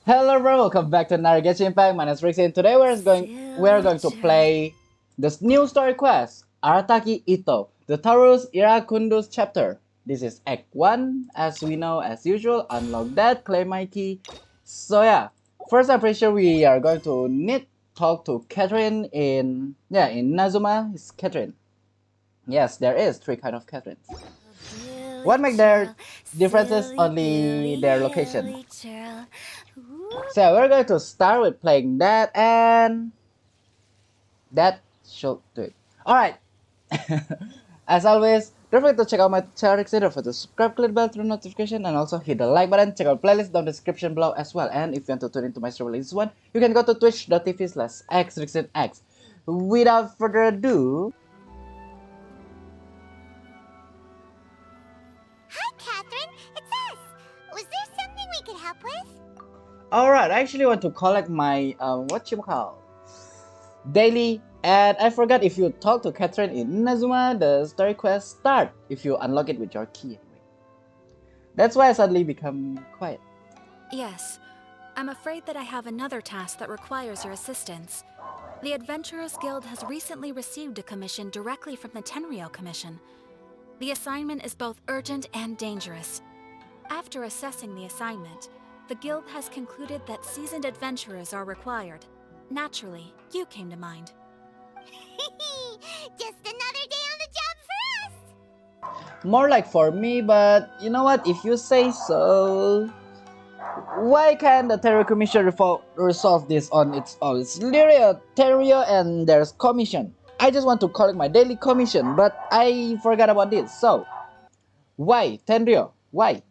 Hello everyone, welcome back to another Genshin Impact. My name is Richzyn. Today we're going to play this new story quest, Arataki Itto, the Taurus Iracundus chapter. This is Act 1, as we know, as usual, unlock that, claim my key. So yeah, first I'm pretty sure we are going to need talk to Catherine in Nazuma. It's Catherine. Yes, there is three kind of Catherines. What make their differences? Only their location. So we're going to start with playing that, and that should do it. Alright. As always, don't forget to check out my channel, don't forget to subscribe, click the bell, turn notification, and also hit the like button. Check out playlist down the description below as well. And if you want to tune into my stream release one, you can go to twitch.tv/xRichzynx. Without further ado, Hi, Catherine. It's us. Was there something we could help with? alright, I actually want to collect my daily, and I forgot if you talk to Catherine in Nazuma, the story quest start if you unlock it with your key anyway. That's why I suddenly become quiet. Yes. I'm afraid that I have another task that requires your assistance. The Adventurers Guild has recently received a commission directly from the Tenryou Commission. The assignment is both urgent and dangerous. After assessing the assignment, the Guild has concluded that seasoned adventurers are required. Naturally, you came to mind. Just another day on the job for us. More like for me, but you know what, if you say so, why can't the Tenryou Commission resolve this on its own? It's literally a Tenryou and there's commission. I just want to collect my daily commission, but I forgot about this. So, why Tenryou? Why?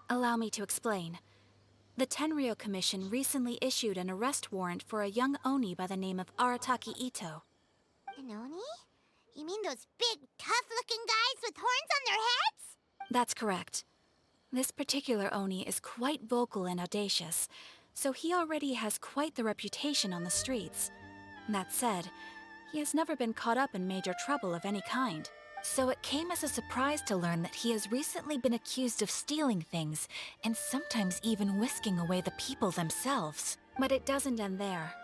Allow me to explain. The Tenryou Commission recently issued an arrest warrant for a young Oni by the name of Arataki Itto. An Oni? You mean those big, tough-looking guys with horns on their heads? That's correct. This particular Oni is quite vocal and audacious, so he already has quite the reputation on the streets. That said, he has never been caught up in major trouble of any kind. So it came as a surprise to learn that he has recently been accused of stealing things, and sometimes even whisking away the people themselves. But it doesn't end there.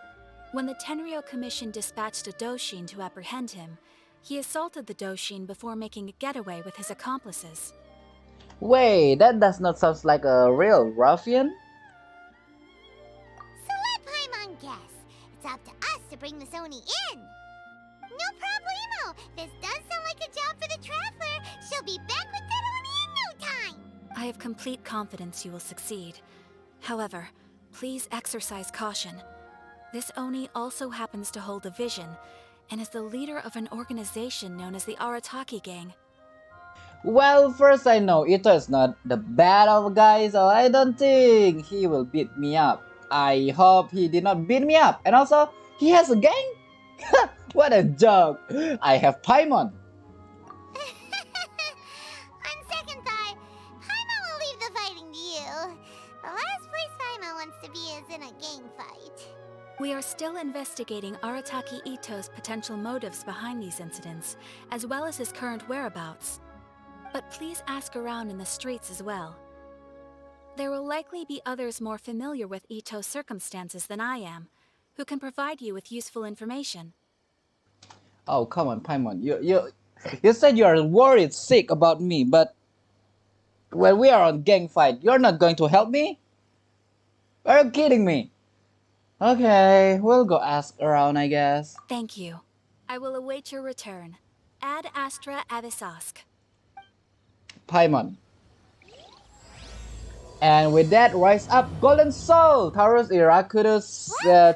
When the Tenryou Commission dispatched a Doshin to apprehend him, he assaulted the Doshin before making a getaway with his accomplices. Wait, that does not sound like a real ruffian. So let Paimon guess. It's up to us to bring this Oni in. No problemo. This does sound like a job for the Traveler. She'll be back with that Oni in no time. I have complete confidence you will succeed. However, please exercise caution. This Oni also happens to hold a vision, and is the leader of an organization known as the Arataki Gang. Well, first I know Itto is not the bad of a guy, so I don't think he will beat me up. I hope he did not beat me up. And also, he has a gang? What a joke! I have Paimon. On second thought, Paimon will leave the fighting to you. The last place Paimon wants to be is in a gang fight. We are still investigating Arataki Itto's potential motives behind these incidents, as well as his current whereabouts. But please ask around in the streets as well. There will likely be others more familiar with Itto's circumstances than I am, who can provide you with useful information. Oh, come on, Paimon. You said you are worried sick about me, but when we are on gang fight, you're not going to help me? Are you kidding me? Okay, we'll go ask around, I guess. Thank you. I will await your return. Ad Astra Avisask. Paimon. And with that, rise up, Golden Soul, Taurus Iracundus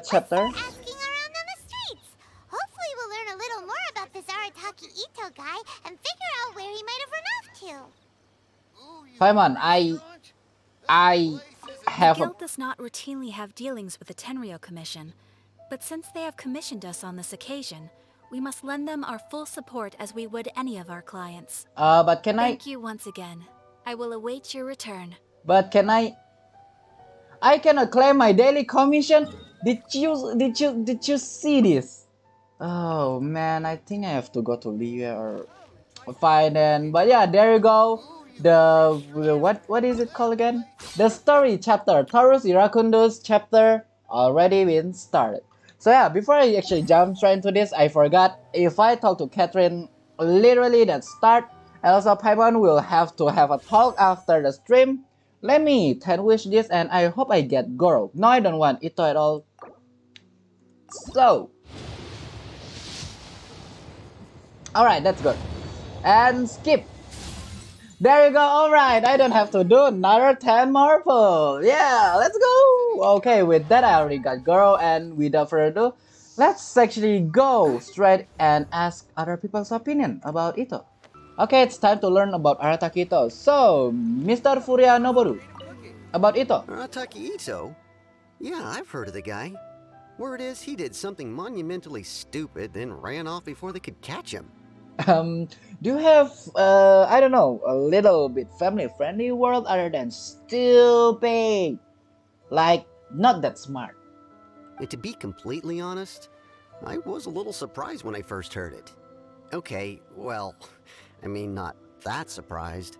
chapter. Asking around on the streets. Hopefully we'll learn a little more about this Arataki Itto guy and figure out where he might have run off to. Paimon, I have The a... Guild does not routinely have dealings with the Tenryou Commission, but since they have commissioned us on this occasion, we must lend them our full support as we would any of our clients. but can Thank you once again. I will await your return. But can I cannot claim my daily commission? Did you see this? Oh man, I think I have to go to Liga or fine then. But yeah, there you go. what is it called again? The story chapter, Taurus Iracundus chapter already been started. So yeah, before I actually jump straight into this, I forgot if I talk to Catherine literally that start, and also Paimon will have to have a talk after the stream. Let me 10 wish this and I hope I get Goro. No, I don't want Itto at all. So, alright, that's good. And skip. There you go, alright, I don't have to do another 10 marble. Yeah, let's go. Okay, with that I already got Goro, and without further ado, let's actually go straight and ask other people's opinion about Itto. Okay, it's time to learn about Arataki Itto. So, Mr. Furia Noboru, about Itto. Arataki Itto? Yeah, I've heard of the guy. Word is he did something monumentally stupid, then ran off before they could catch him. Do you have, I don't know, a little bit family-friendly world other than stupid? Like, not that smart. And to be completely honest, I was a little surprised when I first heard it. Okay, well, I mean, not that surprised.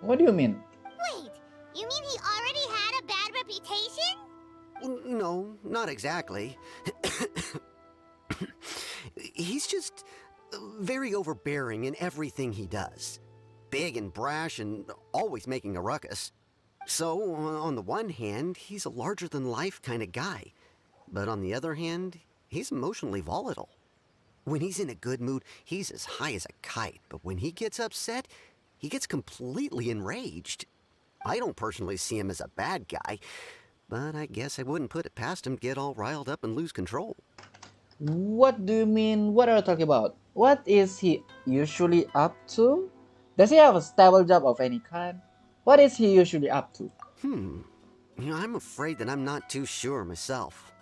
What do you mean? Wait, you mean he already had a bad reputation? No, not exactly. He's just very overbearing in everything he does. Big and brash and always making a ruckus. So, on the one hand, he's a larger-than-life kind of guy. But on the other hand, he's emotionally volatile. When he's in a good mood, he's as high as a kite. But when he gets upset, he gets completely enraged. I don't personally see him as a bad guy, but I guess I wouldn't put it past him to get all riled up and lose control. What do you mean? What are you talking about? What is he usually up to? Does he have a stable job of any kind? What is he usually up to? I'm afraid that I'm not too sure myself.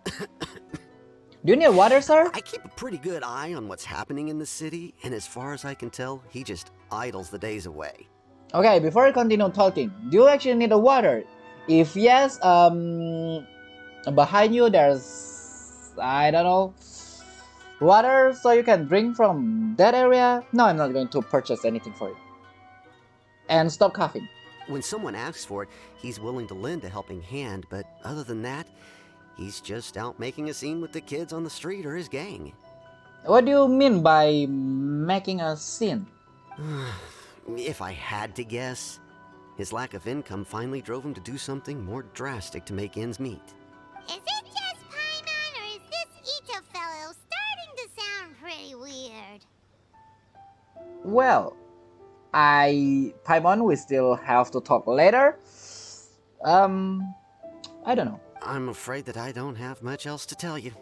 Do you need water, sir? I keep a pretty good eye on what's happening in the city, and as far as I can tell, he just idles the days away. Okay, before I continue talking, do you actually need a water? If yes, behind you there's, I don't know, water so you can drink from that area. No, I'm not going to purchase anything for you. And stop coughing. When someone asks for it, he's willing to lend a helping hand, but other than that, he's just out making a scene with the kids on the street or his gang. What do you mean by making a scene? If I had to guess, his lack of income finally drove him to do something more drastic to make ends meet. Is it just Paimon, or is this Itto fellow starting to sound pretty weird? Well, Paimon, we still have to talk later. I don't know. I'm afraid that I don't have much else to tell you.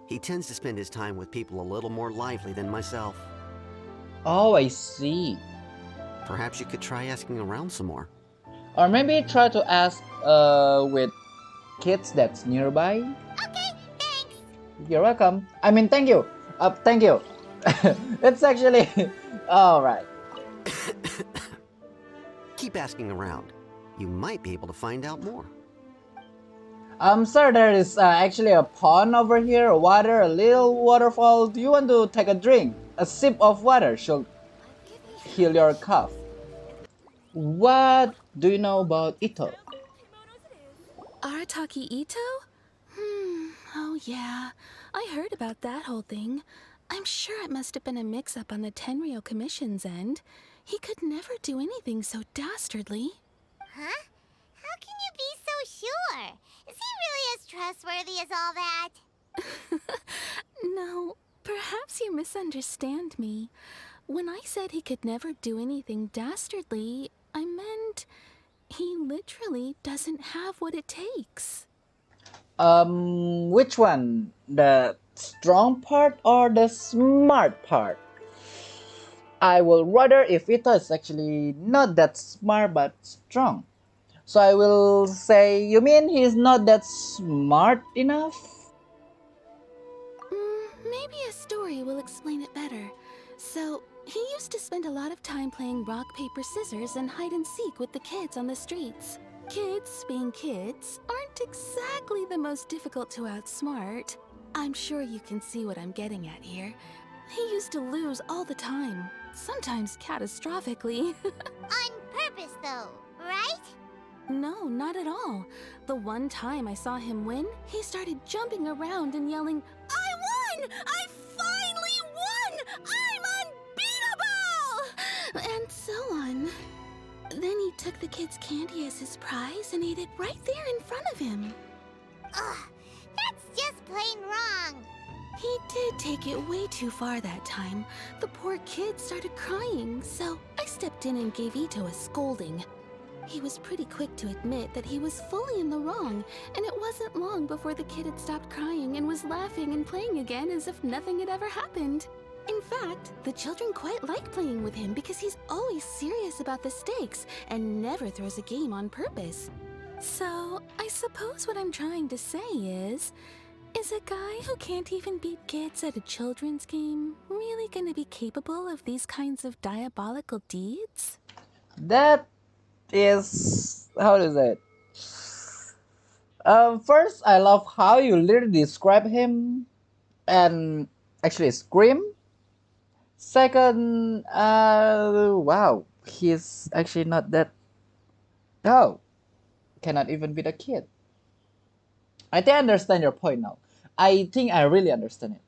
He tends to spend his time with people a little more lively than myself. Oh, I see. Perhaps you could try asking around some more. Or maybe try to ask with kids that's nearby. Okay, thanks. You're welcome. I mean, thank you. Thank you. It's actually alright. Keep asking around. You might be able to find out more. Sir, there is actually a pond over here, a water, a little waterfall. Do you want to take a drink? A sip of water should heal your cough. What do you know about Itto? Arataki Itto? Oh yeah. I heard about that whole thing. I'm sure it must have been a mix-up on the Tenryou Commission's end. He could never do anything so dastardly. Huh? How can you be so sure? Is he really as trustworthy as all that? No, perhaps you misunderstand me. When I said he could never do anything dastardly, I meant he literally doesn't have what it takes. Which one? The strong part or the smart part? I will rather if Itto is actually not that smart but strong. So I will say, you mean he's not that smart enough? Maybe a story will explain it better. So, he used to spend a lot of time playing rock, paper, scissors and hide and seek with the kids on the streets. Kids, being kids, aren't exactly the most difficult to outsmart. I'm sure you can see what I'm getting at here. He used to lose all the time, sometimes catastrophically. On purpose, though, right? No, not at all. The one time I saw him win, he started jumping around and yelling, "I won! I finally won! I'm unbeatable!" And so on. Then he took the kid's candy as his prize and ate it right there in front of him. Ugh, that's just plain wrong. He did take it way too far that time. The poor kid started crying, so I stepped in and gave Itto a scolding. He was pretty quick to admit that he was fully in the wrong, and it wasn't long before the kid had stopped crying and was laughing and playing again as if nothing had ever happened. In fact, the children quite like playing with him because he's always serious about the stakes and never throws a game on purpose. So, I suppose what I'm trying to say is a guy who can't even beat kids at a children's game really gonna be capable of these kinds of diabolical deeds? That is, how to say it? First, I love how you literally describe him and actually scream. Second, wow, he's actually not that. Oh, cannot even beat a kid. I think I understand your point now. I think I really understand it.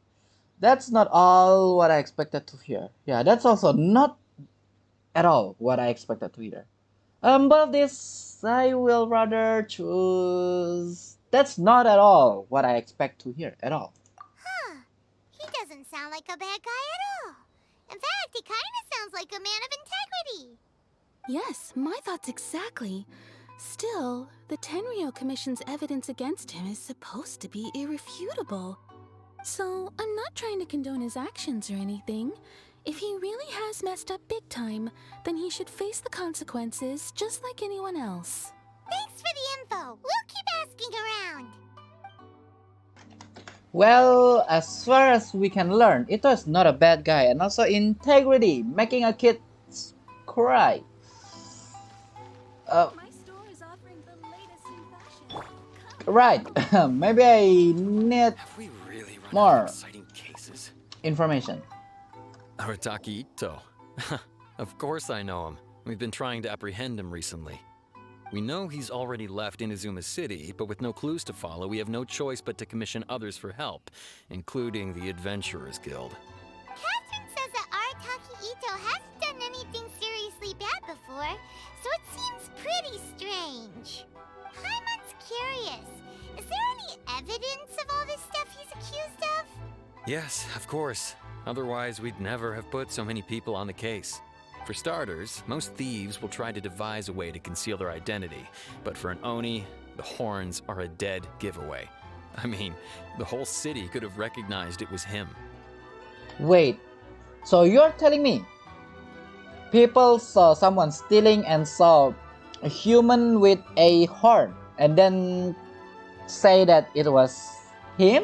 That's not all what I expected to hear. Yeah, that's also not at all what I expected to hear. But this, I will rather choose. That's not at all what I expect to hear at all. Huh. He doesn't sound like a bad guy at all. In fact, he kind of sounds like a man of integrity. Yes, my thoughts exactly. Still, the Tenryou Commission's evidence against him is supposed to be irrefutable. So, I'm not trying to condone his actions or anything. If he really has messed up big time, then he should face the consequences just like anyone else. Thanks for the info. We'll keep asking around. Well, as far as we can learn, Itto is not a bad guy, and also integrity, making a kid cry. My store is offering the latest in fashion. Right. Maybe I need Have we really run more out of exciting cases? information. Arataki Itto. Of course I know him. We've been trying to apprehend him recently. We know he's already left Inazuma City, but with no clues to follow, we have no choice but to commission others for help, including the Adventurers Guild. Catherine says that Arataki Itto hasn't done anything seriously bad before, so it seems pretty strange. Paimon's curious. Is there any evidence of all this stuff he's accused of? Yes, of course. Otherwise, we'd never have put so many people on the case. For starters, most thieves will try to devise a way to conceal their identity, but for an Oni, the horns are a dead giveaway. I mean, the whole city could have recognized it was him. Wait, so you're telling me people saw someone stealing and saw a human with a horn and then say that it was him?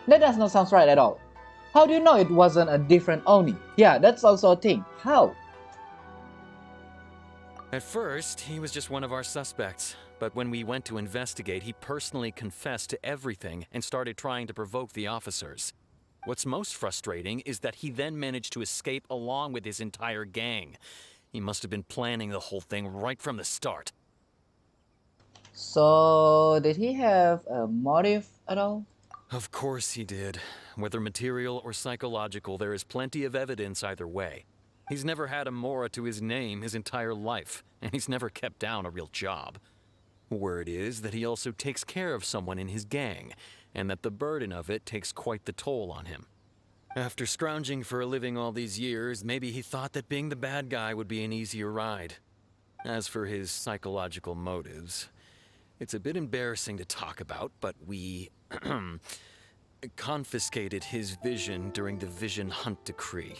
That does not sound right at all. How do you know it wasn't a different Oni? Yeah, that's also a thing. How? At first, he was just one of our suspects, but when we went to investigate, he personally confessed to everything and started trying to provoke the officers. What's most frustrating is that he then managed to escape along with his entire gang. He must have been planning the whole thing right from the start. So, did he have a motive at all? Of course he did. Whether material or psychological, there is plenty of evidence either way. He's never had a Mora to his name his entire life, and he's never kept down a real job. Word is that he also takes care of someone in his gang, and that the burden of it takes quite the toll on him. After scrounging for a living all these years, maybe he thought that being the bad guy would be an easier ride. As for his psychological motives, it's a bit embarrassing to talk about, but we confiscated his vision during the Vision Hunt Decree.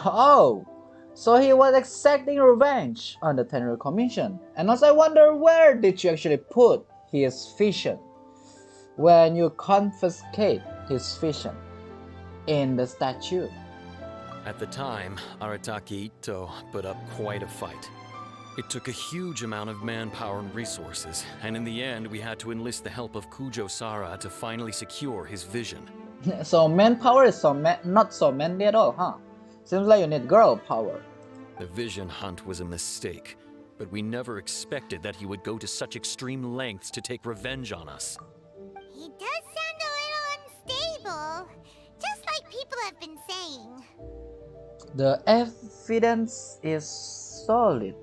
Oh, so he was exacting revenge on the Tenryou Commission. And also I wonder, where did you actually put his vision when you confiscate his vision? In the statue. At the time, Arataki Itto put up quite a fight. It took a huge amount of manpower and resources, and in the end we had to enlist the help of Kujo Sara to finally secure his vision. So manpower is not so manly at all, huh? Seems like you need girl power. The vision hunt was a mistake, but we never expected that he would go to such extreme lengths to take revenge on us. He does sound a little unstable, just like people have been saying. The evidence is solid.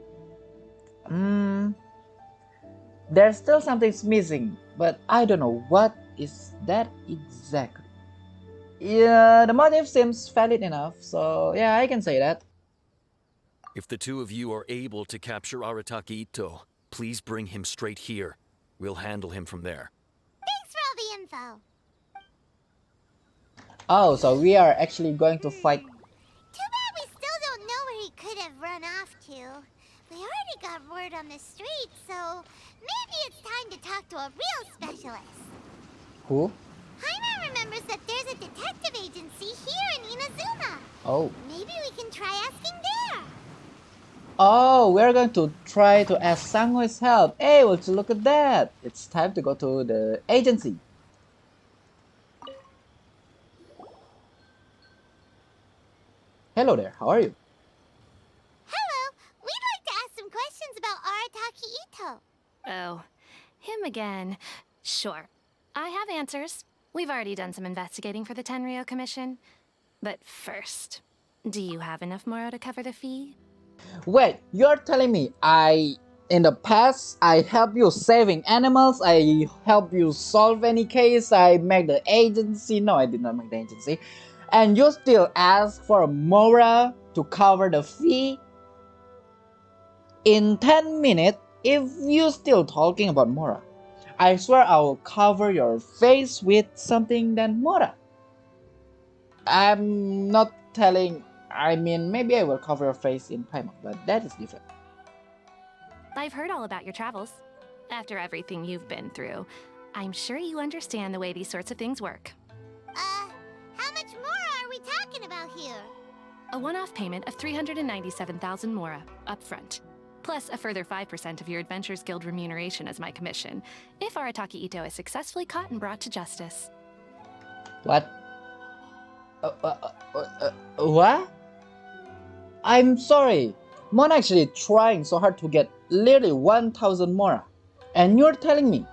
There's still something's missing, but I don't know what is that exactly. Yeah, the motive seems valid enough, so yeah, I can say that. If the two of you are able to capture Arataki Itto, please bring him straight here. We'll handle him from there. Thanks for all the info. Oh, so we are actually going to fight. Too bad we still don't know where he could have run off to. We already got word on the street, so maybe it's time to talk to a real specialist. Who? Paimon remembers that there's a detective agency here in Inazuma. Oh. Maybe we can try asking there. Oh, we're going to try to ask Sango's help. Hey, would you look at that? It's time to go to the agency. Hello there, how are you? Hello, we'd like to ask some questions about Arataki Itto. Oh, him again. Sure. I have answers. We've already done some investigating for the Tenryou Commission. But first, do you have enough Moro to cover the fee? Wait, you're telling me in the past, I help you saving animals, I help you solve any case, I make the agency. No, I did not make the agency. And you still ask for a Mora to cover the fee? In 10 minutes, if you still talking about Mora, I swear I will cover your face with something than Mora. I'm not telling, I mean, maybe I will cover your face in Paimon, but that is different. I've heard all about your travels. After everything you've been through, I'm sure you understand the way these sorts of things work. How much more are we talking about here? A one-off payment of 397,000 Mora, up front. Plus a further 5% of your Adventures Guild remuneration as my commission, if Arataki Itto is successfully caught and brought to justice. What? What? I'm sorry. Mon actually trying so hard to get literally 1,000 Mora. And you're telling me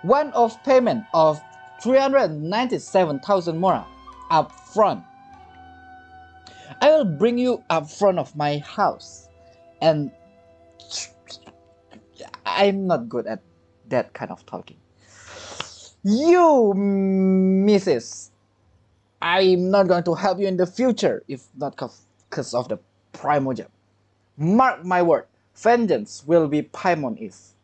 one-off payment of 397,000 Mora up front. I will bring you up front of my house. And I'm not good at that kind of talking. You, Mrs. I'm not going to help you in the future if not because of the Primogem. Mark my word, vengeance will be Paimon is.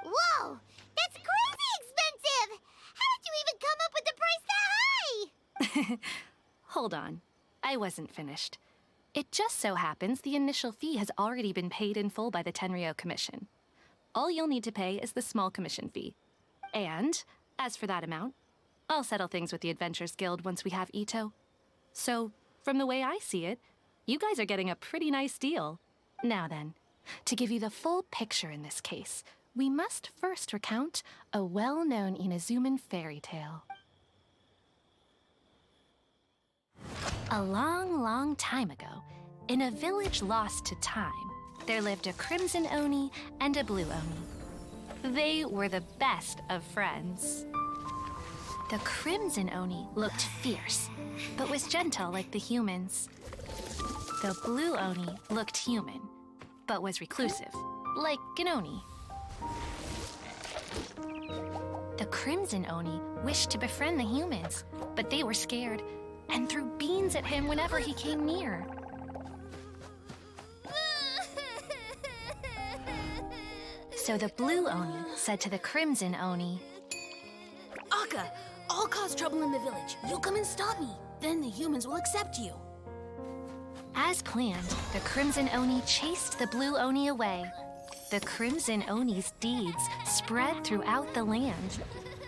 Whoa, that's crazy expensive! How did you even come up with the price that high? Hold on, I wasn't finished. It just so happens the initial fee has already been paid in full by the Tenryou Commission. All you'll need to pay is the small commission fee. And, as for that amount, I'll settle things with the Adventures Guild once we have Itto. So, from the way I see it, you guys are getting a pretty nice deal. Now then, to give you the full picture in this case, we must first recount a well-known Inazuman fairy tale. A long, long time ago, in a village lost to time, there lived a Crimson Oni and a Blue Oni. They were the best of friends. The Crimson Oni looked fierce, but was gentle like the humans. The Blue Oni looked human, but was reclusive, like an Oni. The Crimson Oni wished to befriend the humans, but they were scared and threw beans at him whenever he came near. So the Blue Oni said to the Crimson Oni, Akka, I'll cause trouble in the village. You come and stop me. Then the humans will accept you. As planned, the Crimson Oni chased the Blue Oni away. The Crimson Oni's deeds spread throughout the land,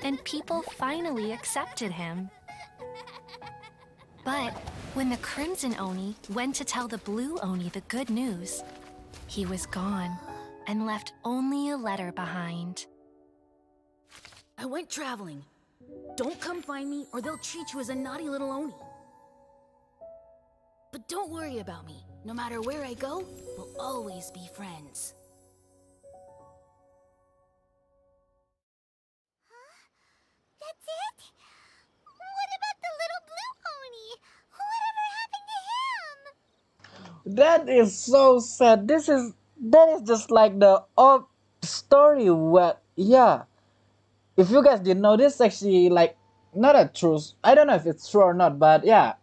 and people finally accepted him. But when the Crimson Oni went to tell the Blue Oni the good news, he was gone and left only a letter behind. I went traveling. Don't come find me, or they'll treat you as a naughty little Oni. But don't worry about me. No matter where I go, we'll always be friends. That's it? What about the little blue Oni? Whatever happened to him? That is so sad. That is just like the old story where, yeah. If you guys didn't know, this actually like not a truth. I don't know if it's true or not, but yeah.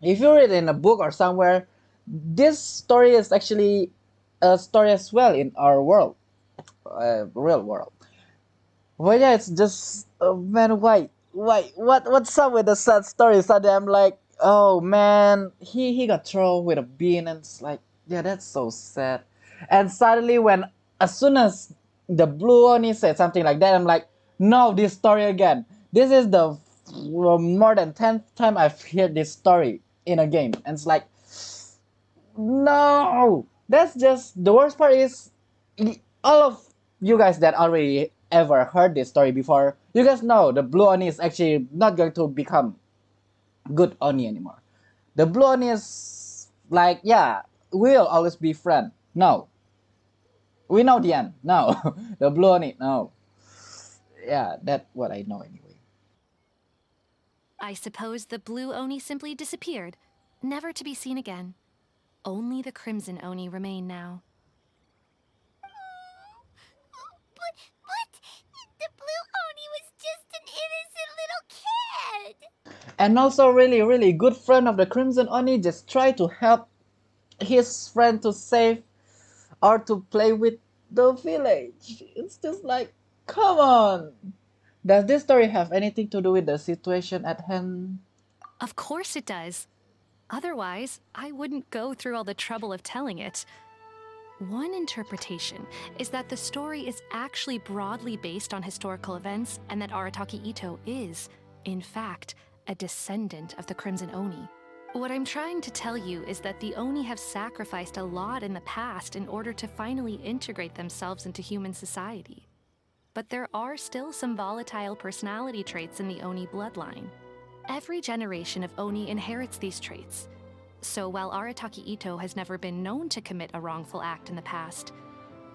If you read in a book or somewhere, this story is actually a story as well in our world, real world. Well, yeah, it's just man, what's up with the sad story? Suddenly, I'm like, oh man, he got thrown with a bean, and it's like, yeah, that's so sad. And suddenly, as soon as the blue Oni said something like that, I'm like, no, this story again. This is the more than 10th time I've heard this story in a game, and it's like, no, that's just the worst part is all of you guys that already ever heard this story before, you guys know the blue Oni is actually not going to become good Oni anymore. The blue Oni is like, yeah, we'll always be friend. No. We know the end. No. The blue Oni, no. Yeah, that's what I know anyway. I suppose the blue Oni simply disappeared, never to be seen again. Only the crimson Oni remain now. But the blue Oni was just an innocent little kid. And also really, really good friend of the crimson Oni just try to help his friend to save or to play with the village. It's just like, come on. Does this story have anything to do with the situation at hand? Of course it does. Otherwise, I wouldn't go through all the trouble of telling it. One interpretation is that the story is actually broadly based on historical events and that Arataki Itto is, in fact, a descendant of the Crimson Oni. What I'm trying to tell you is that the Oni have sacrificed a lot in the past in order to finally integrate themselves into human society. But there are still some volatile personality traits in the Oni bloodline. Every generation of Oni inherits these traits. So while Arataki Itto has never been known to commit a wrongful act in the past,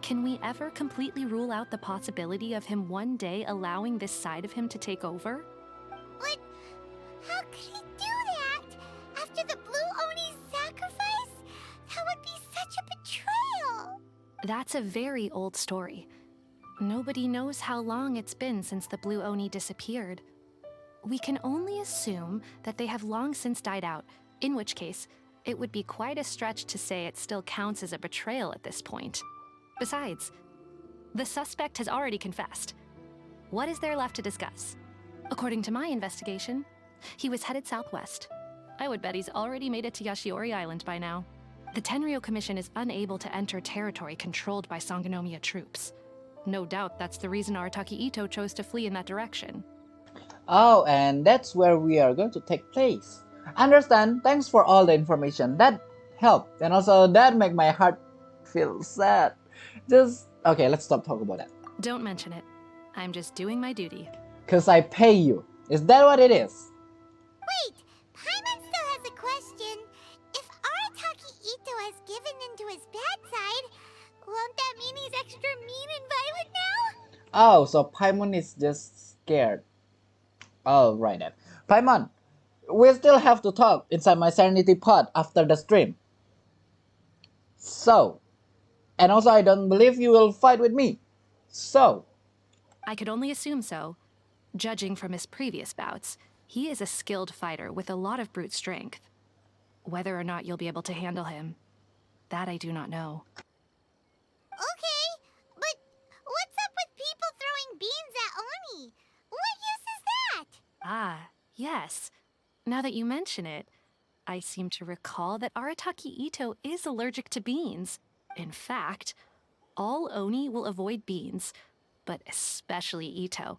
can we ever completely rule out the possibility of him one day allowing this side of him to take over? But how could he do that? After the blue Oni's sacrifice? That would be such a betrayal. That's a very old story. Nobody knows how long it's been since the blue Oni disappeared. We can only assume that they have long since died out, in which case, it would be quite a stretch to say it still counts as a betrayal at this point. Besides, the suspect has already confessed. What is there left to discuss? According to my investigation, he was headed southwest. I would bet he's already made it to Yashiori Island by now. The Tenryou Commission is unable to enter territory controlled by Sangonomiya troops. No doubt that's the reason Arataki Itto chose to flee in that direction. Oh, and that's where we are going to take place. Understand? Thanks for all the information. That helped. And also that make my heart feel sad. Okay, let's stop talking about that. Don't mention it. I'm just doing my duty. Cause I pay you. Is that what it is? Wait, Paimon still has a question. If Arataki Itto has given in to his bad side, won't that mean he's extra mean and violent now? Oh, so Paimon is just scared. Oh, right then. Paimon, we still have to talk inside my Serenity pod after the stream. So, and also I don't believe you will fight with me. So. I could only assume so. Judging from his previous bouts, he is a skilled fighter with a lot of brute strength. Whether or not you'll be able to handle him, that I do not know. Okay, but what's up with people throwing beans at Oni? What use is that? Ah, yes. Now that you mention it, I seem to recall that Arataki Itto is allergic to beans. In fact, all Oni will avoid beans, but especially Itto.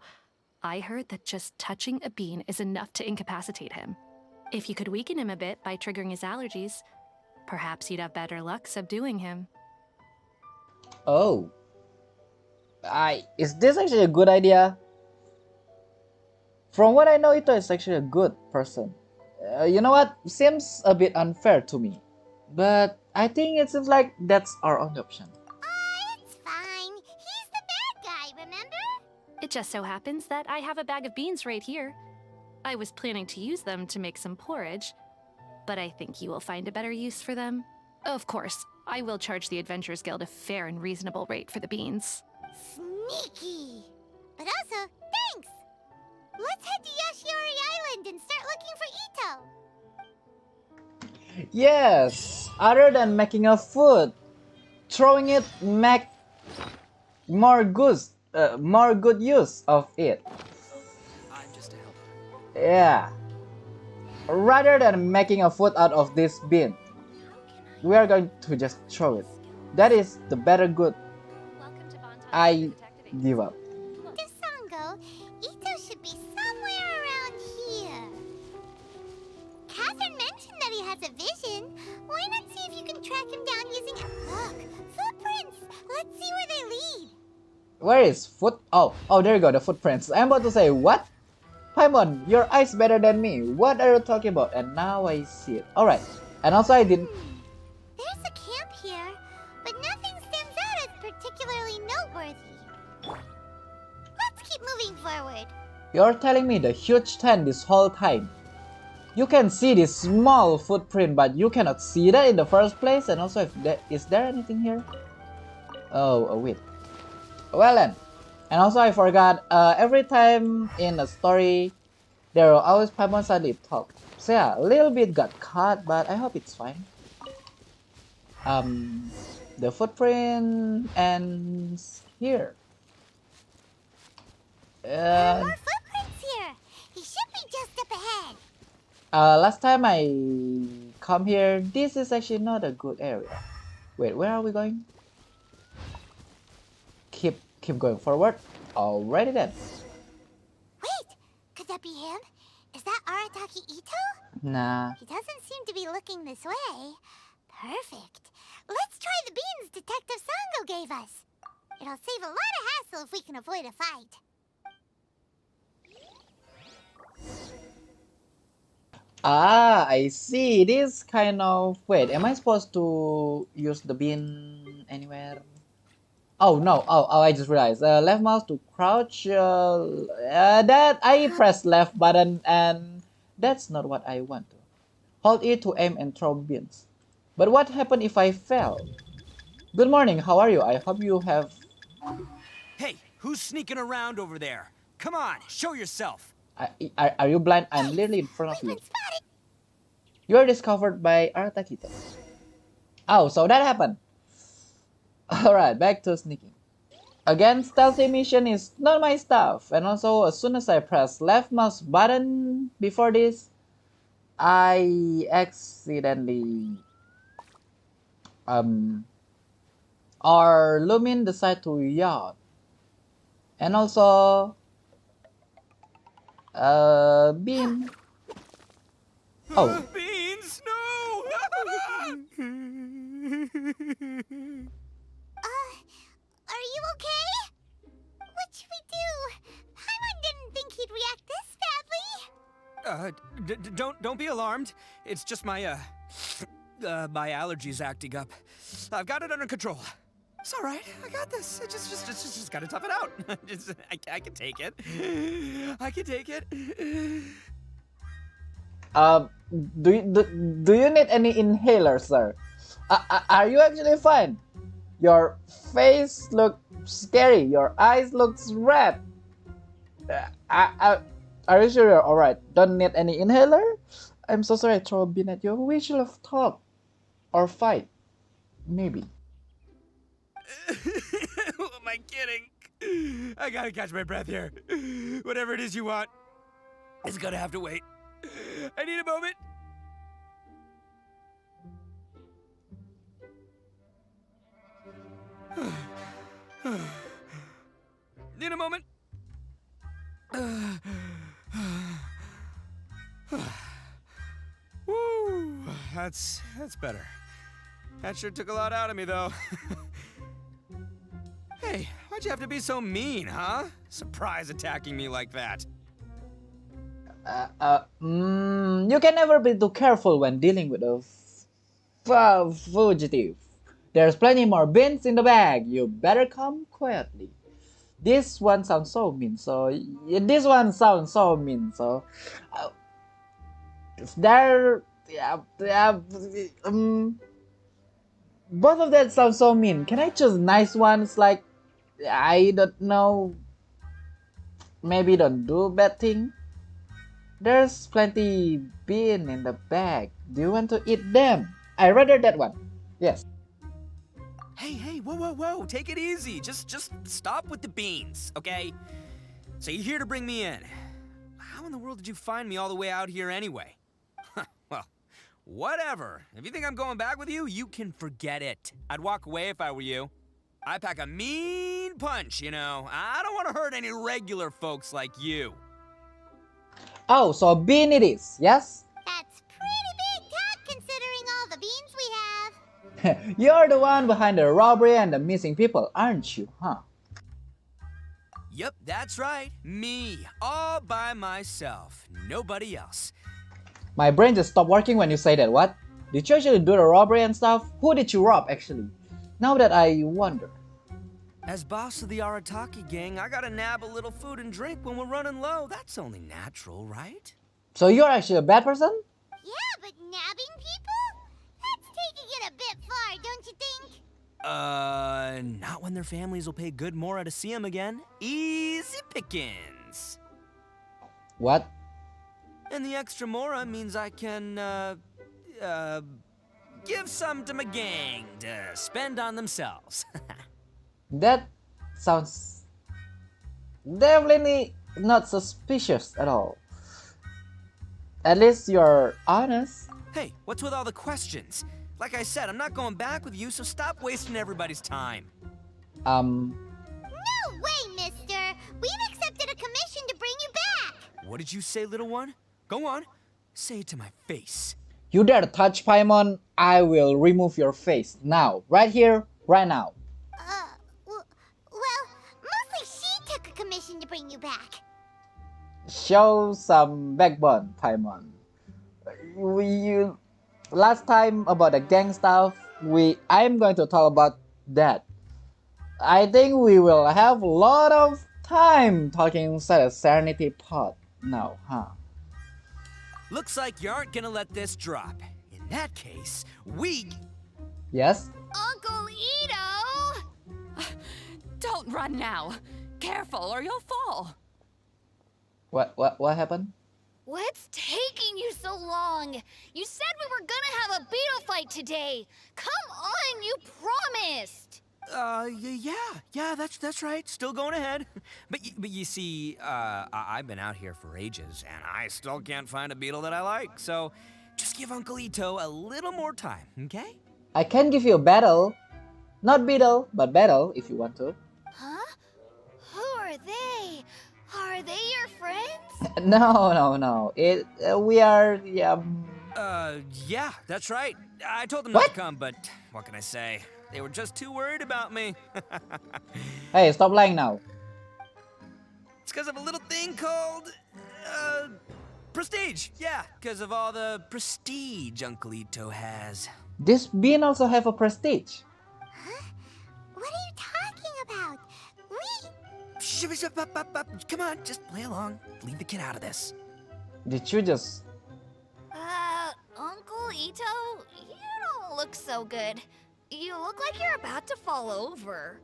I heard that just touching a bean is enough to incapacitate him. If you could weaken him a bit by triggering his allergies, perhaps you'd have better luck subduing him. Oh. Is this actually a good idea? From what I know, Itto is actually a good person. You know what? Seems a bit unfair to me. But I think it seems like that's our only option. It's fine. He's the bad guy, remember? It just so happens that I have a bag of beans right here. I was planning to use them to make some porridge, but I think you will find a better use for them. Of course, I will charge the Adventurers Guild a fair and reasonable rate for the beans. Sneaky. But also, thanks. Let's head to Yashiori Island and start looking for Itto. Yes! Other than making a food, throwing it make more good use of it. I'm just a helper. Yeah. Rather than making a food out of this bin, we are going to just throw it. That is the better good. Welcome to Bonton I Detective give up. To Sango, Itto should be somewhere around here. Catherine mentioned that he has a vision. Why not see if you can track him down using... Look, footprints! Let's see where they lead. Where is foot? Oh, there you go, the footprints. I'm about to say, what? Paimon, your eyes better than me. What are you talking about? And now I see it. Alright. And also I didn't... There's a camp here, but nothing stands out as particularly noteworthy. Let's keep moving forward. You're telling me the huge tent this whole time. You can see this small footprint, but you cannot see that in the first place. And also, is there anything here? Oh, wait. Well then. And also I forgot, every time in a story, there will always Paimon suddenly talk. So yeah, a little bit got cut, but I hope it's fine. The footprint ends here. There are more footprints here. He should be just up ahead. Last time I come here, this is actually not a good area. Wait, where are we going? Keep going forward. Alrighty then. Wait, could that be him? Is that Arataki Itto? Nah. He doesn't seem to be looking this way. Perfect. Let's try the beans Detective Sango gave us. It'll save a lot of hassle if we can avoid a fight. I see. This kind of... Wait, am I supposed to use the bean anywhere? Oh no, I just realized. Left mouse to crouch. That I pressed left button and that's not what I want to. Hold it to aim and throw beans. But what happened if I fell? Good morning, how are you? I hope you have... Hey, who's sneaking around over there? Come on, show yourself. Are you blind? I'm literally in front of We've you. been spotted. You are discovered by Arataki. Oh, so that happened. Alright, back to sneaking. Again, stealthy mission is not my stuff. And also, as soon as I press left mouse button before this, I accidentally... or Lumin decide to yawn. And also... beam. Oh. Beans, no! Are you okay? What should we do? Paimon didn't think he'd react this badly. Don't be alarmed. It's just my my allergies acting up. I've got it under control. It's all right. I got this. Just gotta tough it out. I can take it. I can take it. Do you need any inhaler, sir? Are you actually fine? Your face looks scary. Your eyes look red. Are you sure you're alright? Don't need any inhaler? I'm so sorry I throw a bean at you. We should have talked. Or fight. Maybe. Who am I kidding? I gotta catch my breath here. Whatever it is you want, it's gonna have to wait. I need a moment. Need a moment. Woo, that's better. That sure took a lot out of me, though. Hey, why'd you have to be so mean, huh? Surprise attacking me like that. You can never be too careful when dealing with a fugitive. There's plenty more beans in the bag. You better come quietly. This one sounds so mean. So this one sounds so mean. So uh, there, yeah, both of that sound so mean. Can I choose nice ones? Like I don't know. Maybe don't do bad thing. There's plenty bean in the bag. Do you want to eat them? I rather that one. Yes. Hey, whoa. Take it easy. Just stop with the beans, okay? So you're here to bring me in. How in the world did you find me all the way out here anyway? Well, whatever. If you think I'm going back with you, you can forget it. I'd walk away if I were you. I pack a mean punch, you know. I don't want to hurt any regular folks like you. Oh, so bean it is, yes? That's pretty big talk considering all the beans we have. You're the one behind the robbery and the missing people, aren't you, huh? Yep, that's right. Me. All by myself. Nobody else. My brain just stopped working when you say that, what? Did you actually do the robbery and stuff? Who did you rob, actually? Now that I wonder. As boss of the Arataki gang, I gotta nab a little food and drink when we're running low. That's only natural, right? So you're actually a bad person? Yeah, but nabbing people? That's taking it a bit far, don't you think? Not when their families will pay good mora to see them again. Easy pickings. What? And the extra mora means I can, give some to my gang to spend on themselves. That sounds definitely not suspicious at all. At least you're honest. Hey, what's with all the questions? Like I said, I'm not going back with you, so stop wasting everybody's time. No way, mister! We've accepted a commission to bring you back! What did you say, little one? Go on, say it to my face. You dare touch Paimon, I will remove your face now, right here, right now. Well, mostly she took a commission to bring you back. Show some backbone, Paimon. Last time about the gang stuff, I'm going to talk about that. I think we will have a lot of time talking inside a Serenity pod now, huh? Looks like you aren't gonna let this drop. In that case, we... Yes? Uncle Itto! Don't run now. Careful or you'll fall. What happened? What's taking you so long? You said we were gonna have a beetle fight today. Come on, you promised. Yeah, that's right. Still going ahead. But you see, I've been out here for ages, and I still can't find a beetle that I like. So, just give Uncle Itto a little more time, okay? I can give you a battle. Not beetle, but battle if you want to. Huh? Who are they? Are they your friends? No. We are, Yeah, that's right. I told them not to come, but what can I say? They were just too worried about me. Hey, stop lying now. It's because of a little thing called, prestige. Yeah, because of all the prestige Uncle Itto has. This bean also have a prestige. Huh? What are you talking about? Come on, just play along. Leave the kid out of this. Did you just... Uncle Itto, you don't look so good. You look like you're about to fall over.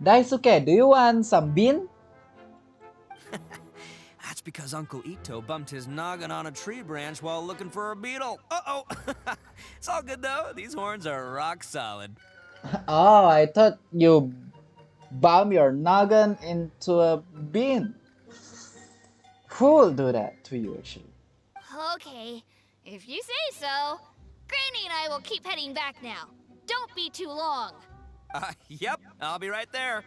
Daisuke, do you want some bean? That's because Uncle Itto bumped his noggin on a tree branch while looking for a beetle. Uh-oh. It's all good, though. These horns are rock solid. Oh, I thought you bump your noggin into a bean. Who will do that to you, actually? Okay, if you say so. Granny and I will keep heading back now. Don't be too long. Yep, I'll be right there.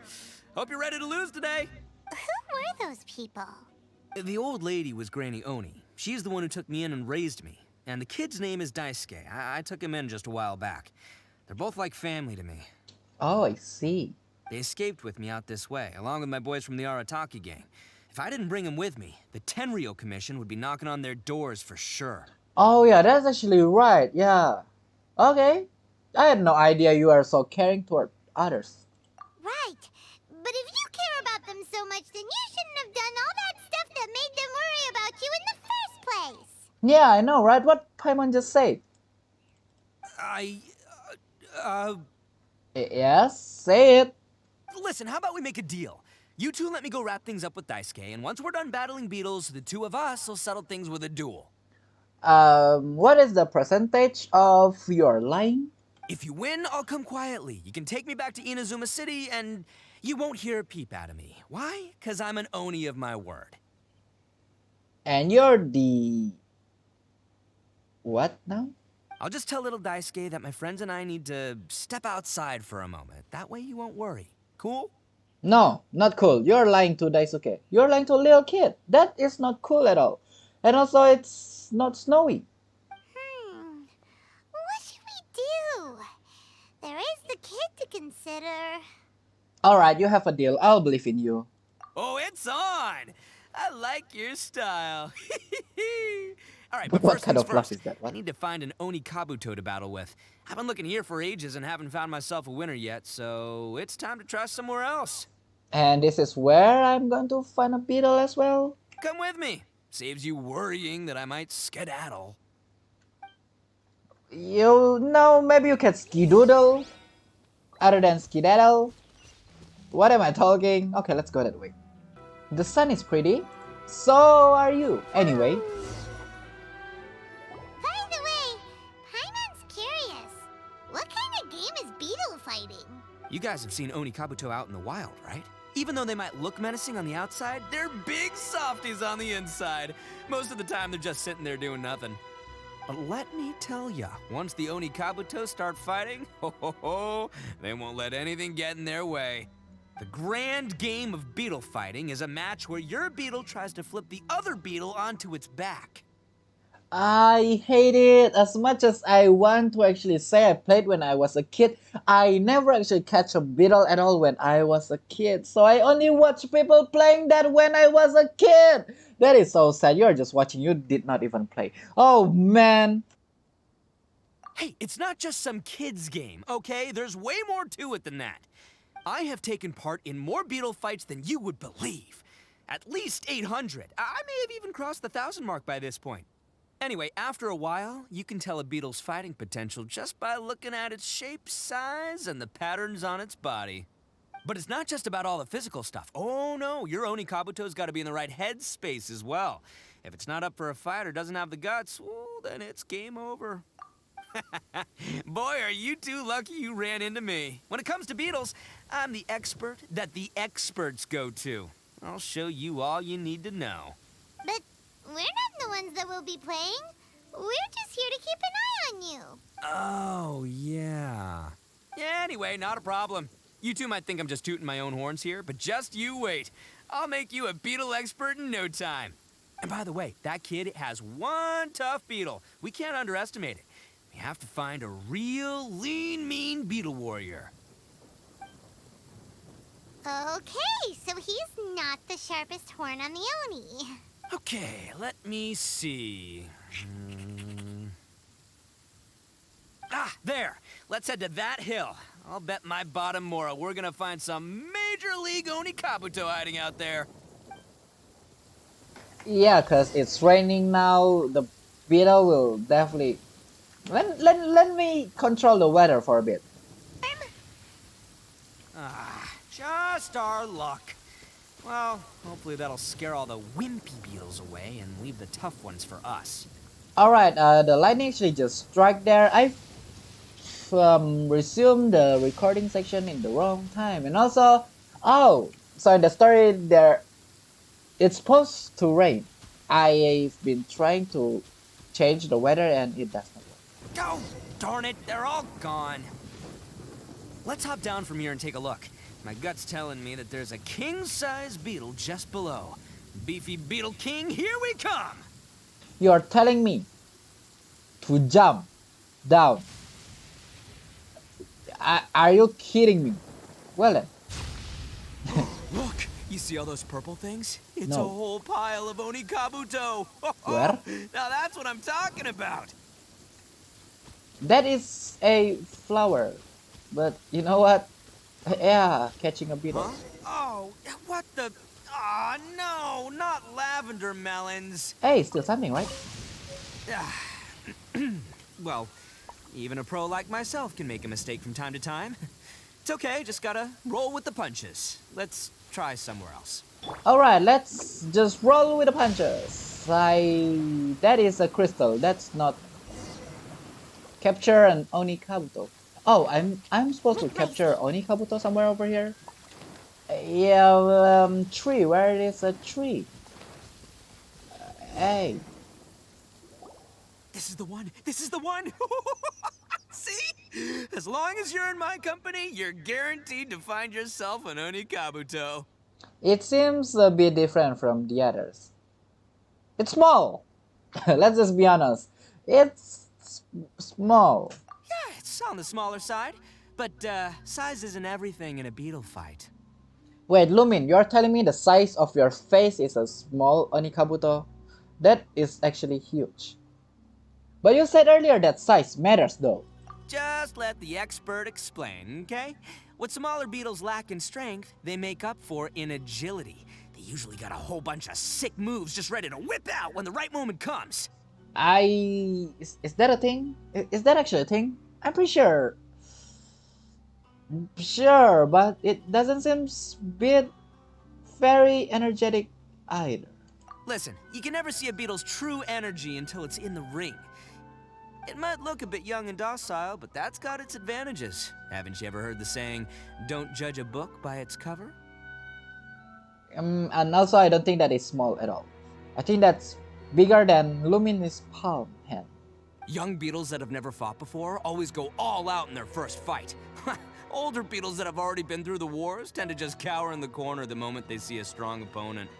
Hope you're ready to lose today. Who were those people? The old lady was Granny Oni. She's the one who took me in and raised me. And the kid's name is Daisuke. I took him in just a while back. They're both like family to me. Oh, I see. They escaped with me out this way, along with my boys from the Arataki gang. If I didn't bring him with me, the Tenryou Commission would be knocking on their doors for sure. Oh yeah, that's actually right. Yeah. Okay. I had no idea you are so caring toward others. Right. But if you care about them so much, then you shouldn't have done all that stuff that made them worry about you in the first place. Yeah, I know, right? What Paimon just said. Yes, say it. Listen, how about we make a deal? You two let me go wrap things up with Daisuke, and once we're done battling beetles, the two of us will settle things with a duel. What is the percentage of your lying? If you win, I'll come quietly. You can take me back to Inazuma City, and you won't hear a peep out of me. Why? 'Cause I'm an Oni of my word. And you're the... What now? I'll just tell little Daisuke that my friends and I need to step outside for a moment. That way you won't worry. Cool? No, not cool. You're lying to Daisuke. You're lying to a little kid. That is not cool at all. And also, it's not snowy. What should we do? There is the kid to consider. Alright, you have a deal. I'll believe in you. Oh, it's on! I like your style. All right, but What first kind things of fluff first, is that? I What? need to find an Oni Kabuto to battle with. I've been looking here for ages and haven't found myself a winner yet, so it's time to try somewhere else. And this is where I'm going to find a beetle as well. Come with me. Saves you worrying that I might skedaddle. You know, maybe you can skidoodle other than skedaddle. What am I talking? Okay, let's go that way. The sun is pretty. So are you. Anyway. By the way, Paimon's curious. What kind of game is beetle fighting? You guys have seen Oni Kabuto out in the wild, right? Even though they might look menacing on the outside, they're big softies on the inside. Most of the time, they're just sitting there doing nothing. But let me tell ya, once the Oni Kabuto start fighting, they won't let anything get in their way. The grand game of beetle fighting is a match where your beetle tries to flip the other beetle onto its back. I hate it. As much as I want to actually say I played when I was a kid, I never actually catch a beetle at all when I was a kid. So I only watch people playing that when I was a kid. That is so sad. You're just watching. You did not even play. Oh man. Hey, it's not just some kid's game, okay? There's way more to it than that. I have taken part in more beetle fights than you would believe. At least 800. I may have even crossed the 1,000 mark by this point. Anyway, after a while, you can tell a beetle's fighting potential just by looking at its shape, size, and the patterns on its body. But it's not just about all the physical stuff. Oh no, your Oni Kabuto's got to be in the right headspace as well. If it's not up for a fight or doesn't have the guts, well, then it's game over. Boy, are you two lucky you ran into me. When it comes to beetles, I'm the expert that the experts go to. I'll show you all you need to know. But we're not the ones that will be playing. We're just here to keep an eye on you. Oh, yeah. Yeah, anyway, not a problem. You two might think I'm just tooting my own horns here, but just you wait. I'll make you a beetle expert in no time. And by the way, that kid has one tough beetle. We can't underestimate it. We have to find a real lean, mean beetle warrior. Okay, so he's not the sharpest horn on the Oni. Okay, let me see. Ah, there. Let's head to that hill. I'll bet my bottom Mora we're gonna find some major league Oni Kabuto hiding out there. Yeah, cause it's raining now. The beetle will definitely. Let me control the weather for a bit. Ah, just our luck. Well, hopefully that'll scare all the wimpy beetles away and leave the tough ones for us. Alright, the lightning actually just struck there. I resumed the recording section in the wrong time. And also, oh, so in the story there, it's supposed to rain. I've been trying to change the weather and it does not work. Oh, darn it, they're all gone. Let's hop down from here and take a look. My gut's telling me that there's a king-size beetle just below. Beefy Beetle King, here we come! You're telling me to jump down. Are you kidding me? Well then. Look, You see all those purple things? It's No. a whole pile of Onikabuto. Where? Now that's what I'm talking about. That is a flower. But you know what? Yeah, catching a beetle. Huh? Oh, what the? Ah, no, not lavender melons. Hey, still something, right? Well, even a pro like myself can make a mistake from time to time. It's okay, just gotta roll with the punches. Let's try somewhere else. Alright, let's just roll with the punches. That is a crystal. That's not... Capture an Onikabuto. Oh, I'm supposed to capture Onikabuto somewhere over here? Yeah, tree. Where is a tree? Hey. This is the one. This is the one. See? As long as you're in my company, you're guaranteed to find yourself an Onikabuto. It seems a bit different from the others. It's small. Let's just be honest. It's small. Yeah, it's on the smaller side. But size isn't everything in a beetle fight. Wait, Lumin, you're telling me the size of your face is a small Onikabuto? That is actually huge. But you said earlier that size matters though. Just let the expert explain, okay? What smaller beetles lack in strength, they make up for in agility. They usually got a whole bunch of sick moves just ready to whip out when the right moment comes. Is that a thing? Is that actually a thing? I'm pretty sure. Sure, but it doesn't seem bit very energetic either. Listen, you can never see a beetle's true energy until it's in the ring. It might look a bit young and docile, but that's got its advantages. Haven't you ever heard the saying, don't judge a book by its cover? And also I don't think that is small at all. I think that's bigger than Lumin's palm hand. Young beetles that have never fought before always go all out in their first fight. Older beetles that have already been through the wars tend to just cower in the corner the moment they see a strong opponent.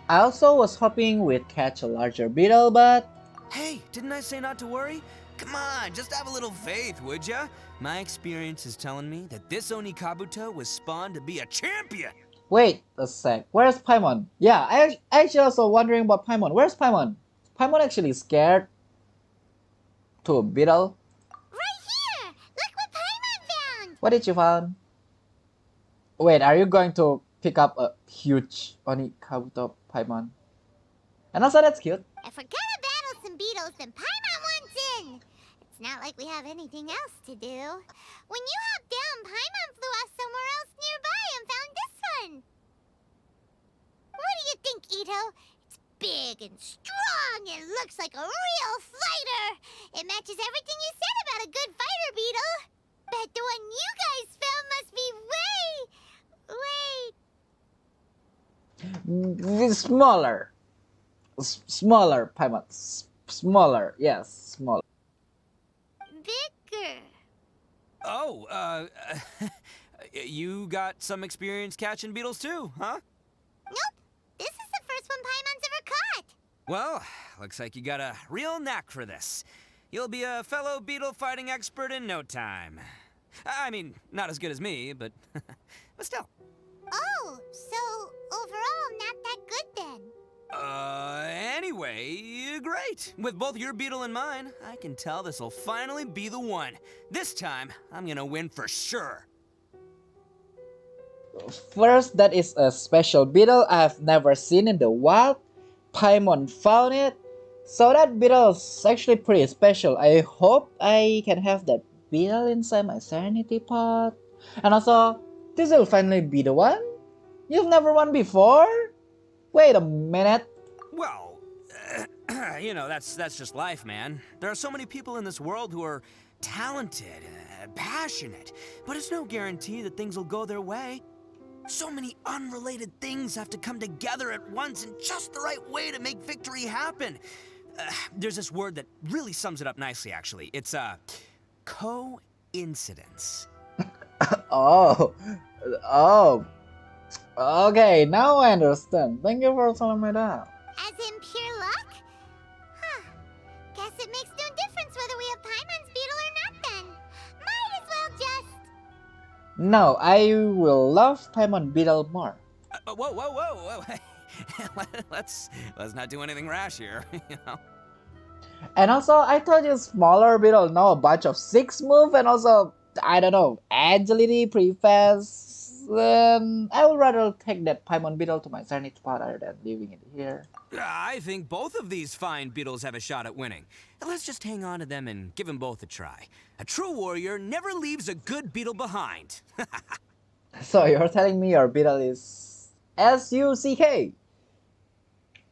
I also was hoping we'd catch a larger beetle, but... Hey, didn't I say not to worry? Come on, just have a little faith, would ya? My experience is telling me that this Onikabuto was spawned to be a champion! Wait a sec, where's Paimon? Yeah, I actually also wondering about Paimon. Where's Paimon? Paimon actually scared to a beetle? Right here! Look what Paimon found! What did you find? Wait, are you going to pick up a huge Onikabuto Paimon? And also that's cute. If we're gonna battle some beetles, then Paimon wants in! It's not like we have anything else to do. When you hopped down, Paimon flew off somewhere else nearby and found this one! What do you think, Itto? It's big and strong and looks like a real fighter! It matches everything you said about a good fighter beetle! Bet the one you guys found must be Smaller. Smaller, Paimon. Smaller, yes, smaller. bigger. Oh, you got some experience catching beetles too, huh? Nope. This is the first one Paimon's ever caught. Well, looks like you got a real knack for this. You'll be a fellow beetle fighting expert in no time. I mean, not as good as me, but but still. Oh, so overall not that good then. Anyway, great. With both your beetle and mine, I can tell this'll finally be the one. This time, I'm gonna win for sure. First, that is a special beetle I've never seen in the wild. Paimon found it. So that beetle is actually pretty special. I hope I can have that beetle inside my Serenity pot. And also, this will finally be the one? You've never won before? Wait a minute. Well, you know, that's just life, man. There are so many people in this world who are talented, passionate, but it's no guarantee that things will go their way. So many unrelated things have to come together at once in just the right way to make victory happen. There's this word that really sums it up nicely, actually. It's coincidence. Oh. Okay, now I understand. Thank you for telling me that. As in pure luck? Huh. Guess it makes no difference whether we have Paimon's beetle or not then. Might as well just... No, I will love Paimon beetle more. Whoa, whoa, whoa, whoa. let's not do anything rash here, you know? And also, I thought you smaller beetle know a bunch of 6 move and also, I don't know, agility, prefast. I would rather take that Paimon beetle to my sanity spot rather than leaving it here. I think both of these fine beetles have a shot at winning. Let's just hang on to them and give them both a try. A true warrior never leaves a good beetle behind. So you're telling me your beetle is SUCK?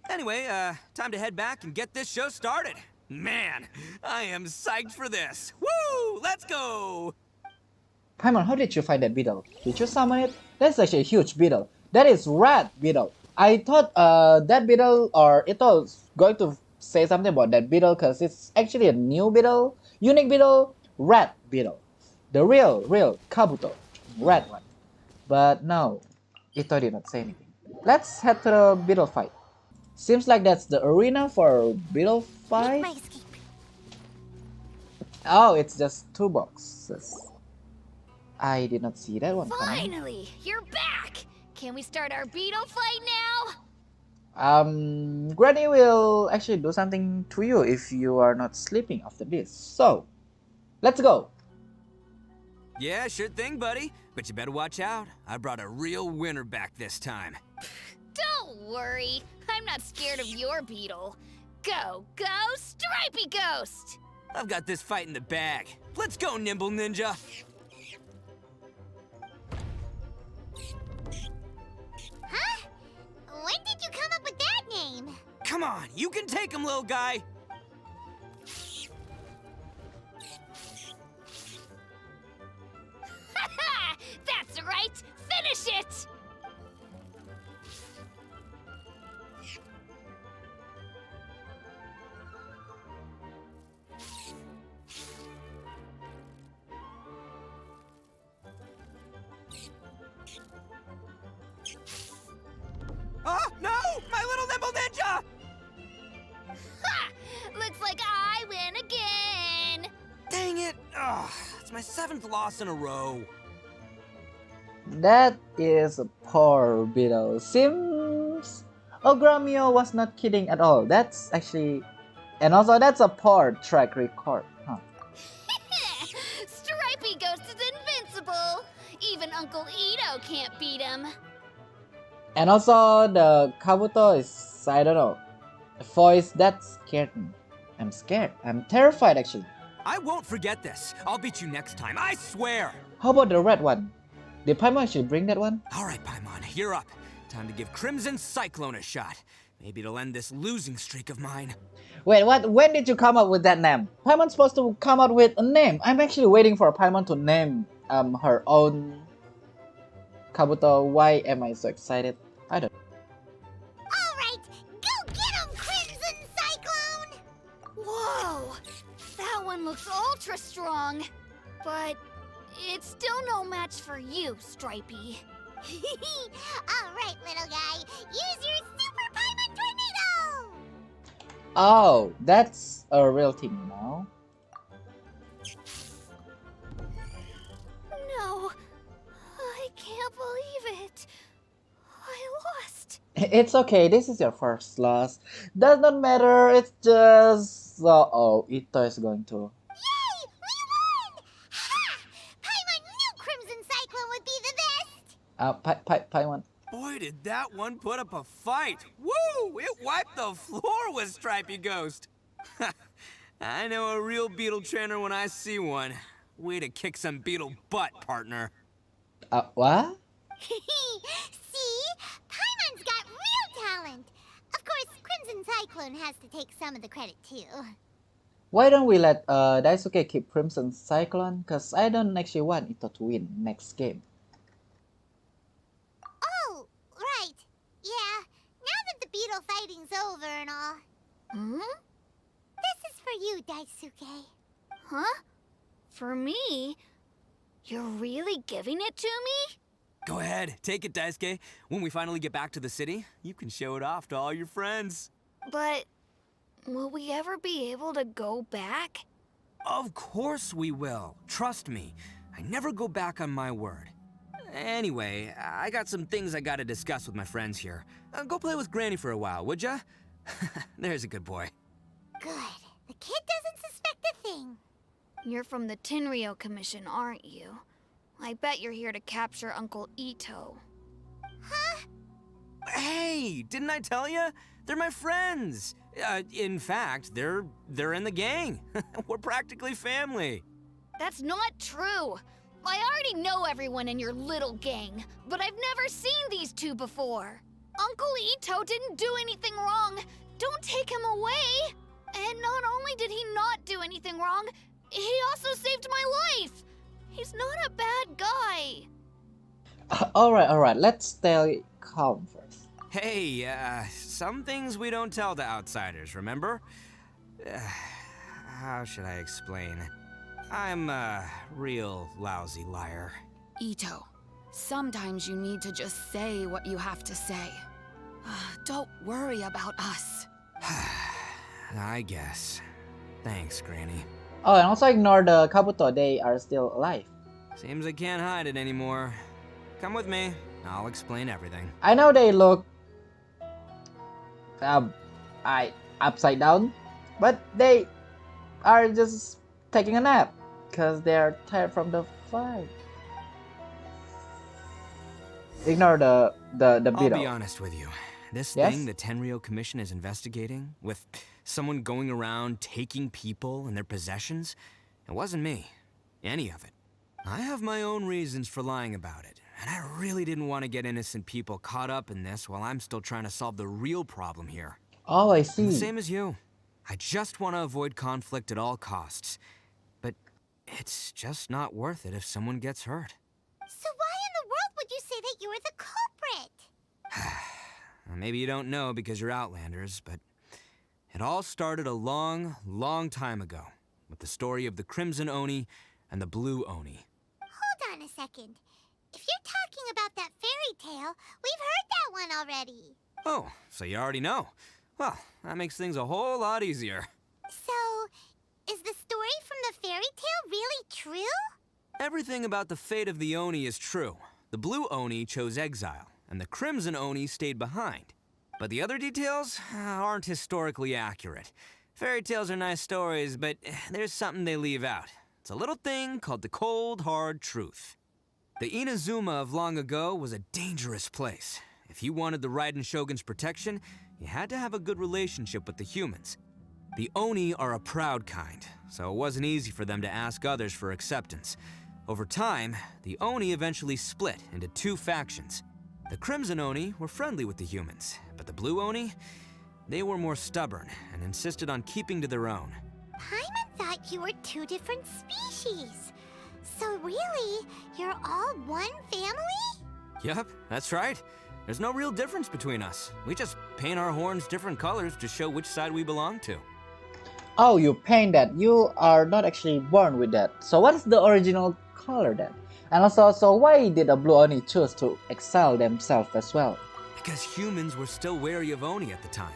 Anyway, time to head back and get this show started. Man, I am psyched for this. Woo! Let's go! Paimon, how did you find that beetle? Did you summon it? That's actually a huge beetle. That is red beetle. I thought that beetle or Itto's going to say something about that beetle because it's actually a new beetle, unique beetle, red beetle. The real Kabuto, red one. But no, Itto did not say anything. Let's head to the beetle fight. Seems like that's the arena for beetle fight. Make my escape. Oh, it's just 2 boxes. I did not see that one coming. Finally, you're back! Can we start our beetle fight now? Granny will actually do something to you if you are not sleeping after this. So, let's go. Yeah, sure thing, buddy. But you better watch out. I brought a real winner back this time. Don't worry, I'm not scared of your beetle. Go, Stripey Ghost! I've got this fight in the bag. Let's go, Nimble Ninja. Huh? When did you come up with that name? Come on, you can take him, little guy. That's right! Finish it! Oh, no! My little Nimble Ninja! Ha! Looks like I win again! Dang it! Ugh, it's my 7th loss in a row. That is a poor beetle. Seems Ogramio was not kidding at all. That's actually... And also that's a poor track record. Huh. Stripey Ghost is invincible! Even Uncle Itto can't beat him. And also the Kabuto is, I don't know, a voice that scared me. I'm scared. I'm terrified actually. I won't forget this. I'll beat you next time, I swear! How about the red one? Did Paimon actually bring that one? Alright, Paimon, you're up. Time to give Crimson Cyclone a shot. Maybe it'll end this losing streak of mine. Wait, what? When did you come up with that name? Paimon's supposed to come out with a name. I'm actually waiting for Paimon to name her own Kabuto. Why am I so excited? I don't. Alright, go get him, Crimson Cyclone! Whoa! That one looks ultra strong. But it's still no match for you, Stripey. Alright, little guy, use your Super Paimon Tornado! Oh, that's a real thing now. No, I can't believe it. I lost. It's okay. This is your first loss. Does not matter. It's just. Oh, Itto is going to. Yay! We won! Ha! Paimon knew Crimson Cyclone would be the best! Paimon. Boy, did that one put up a fight. Woo! It wiped the floor with Stripey Ghost. I know a real beetle trainer when I see one. Way to kick some beetle butt, partner. What? See? Paimon's got real talent! Of course, Crimson Cyclone has to take some of the credit too. Why don't we let Daisuke keep Crimson Cyclone? Cause I don't actually want Itto to win next game. Oh, right. Yeah, now that the beetle fighting's over and all. Hmm? This is for you, Daisuke. Huh? For me? You're really giving it to me? Go ahead, take it, Daisuke. When we finally get back to the city, you can show it off to all your friends. But will we ever be able to go back? Of course we will. Trust me. I never go back on my word. Anyway, I got some things I gotta discuss with my friends here. Go play with Granny for a while, would ya? There's a good boy. Good. The kid doesn't suspect a thing. You're from the Tenryou Commission, aren't you? I bet you're here to capture Uncle Itto. Huh? Hey, didn't I tell ya? They're my friends. In fact, they're in the gang. We're practically family. That's not true. I already know everyone in your little gang, but I've never seen these two before. Uncle Itto didn't do anything wrong. Don't take him away. And not only did he not do anything wrong, he also saved my life. He's not a bad guy. Alright, let's stay calm first. Hey, some things we don't tell to outsiders, remember? How should I explain? I'm a real lousy liar. Itto, sometimes you need to just say what you have to say. Don't worry about us. I guess. Thanks, Granny. Oh, and also ignore the Kabuto, they are still alive. Seems I can't hide it anymore. Come with me. I'll explain everything. I know they look upside down, but they are just taking a nap because they're tired from the fight. Ignore the I'll beetle. be honest with you. This Yes? thing the Tenryou Commission is investigating, with someone going around taking people and their possessions, it wasn't me. Any of it. I have my own reasons for lying about it, and I really didn't want to get innocent people caught up in this while I'm still trying to solve the real problem here. Oh, I And see. the same as you. I just want to avoid conflict at all costs. But it's just not worth it if someone gets hurt. So why in the world would you say that you were the culprit? Maybe you don't know because you're Outlanders, but it all started a long, long time ago with the story of the Crimson Oni and the Blue Oni. Hold on a second. If you're talking about that fairy tale, we've heard that one already. Oh, so you already know. Well, that makes things a whole lot easier. So, is the story from the fairy tale really true? Everything about the fate of the Oni is true. The Blue Oni chose exile, and the Crimson Oni stayed behind. But the other details aren't historically accurate. Fairy tales are nice stories, but there's something they leave out. It's a little thing called the cold, hard truth. The Inazuma of long ago was a dangerous place. If you wanted the Raiden Shogun's protection, you had to have a good relationship with the humans. The Oni are a proud kind, so it wasn't easy for them to ask others for acceptance. Over time, the Oni eventually split into two factions. The Crimson Oni were friendly with the humans, but the Blue Oni, they were more stubborn and insisted on keeping to their own. Paimon thought you were two different species. So really, you're all one family? Yep, that's right. There's no real difference between us. We just paint our horns different colors to show which side we belong to. Oh, you paint that. You are not actually born with that. So what is the original color then? And also, so why did the Blue Oni choose to exile themselves as well? Because humans were still wary of Oni at the time.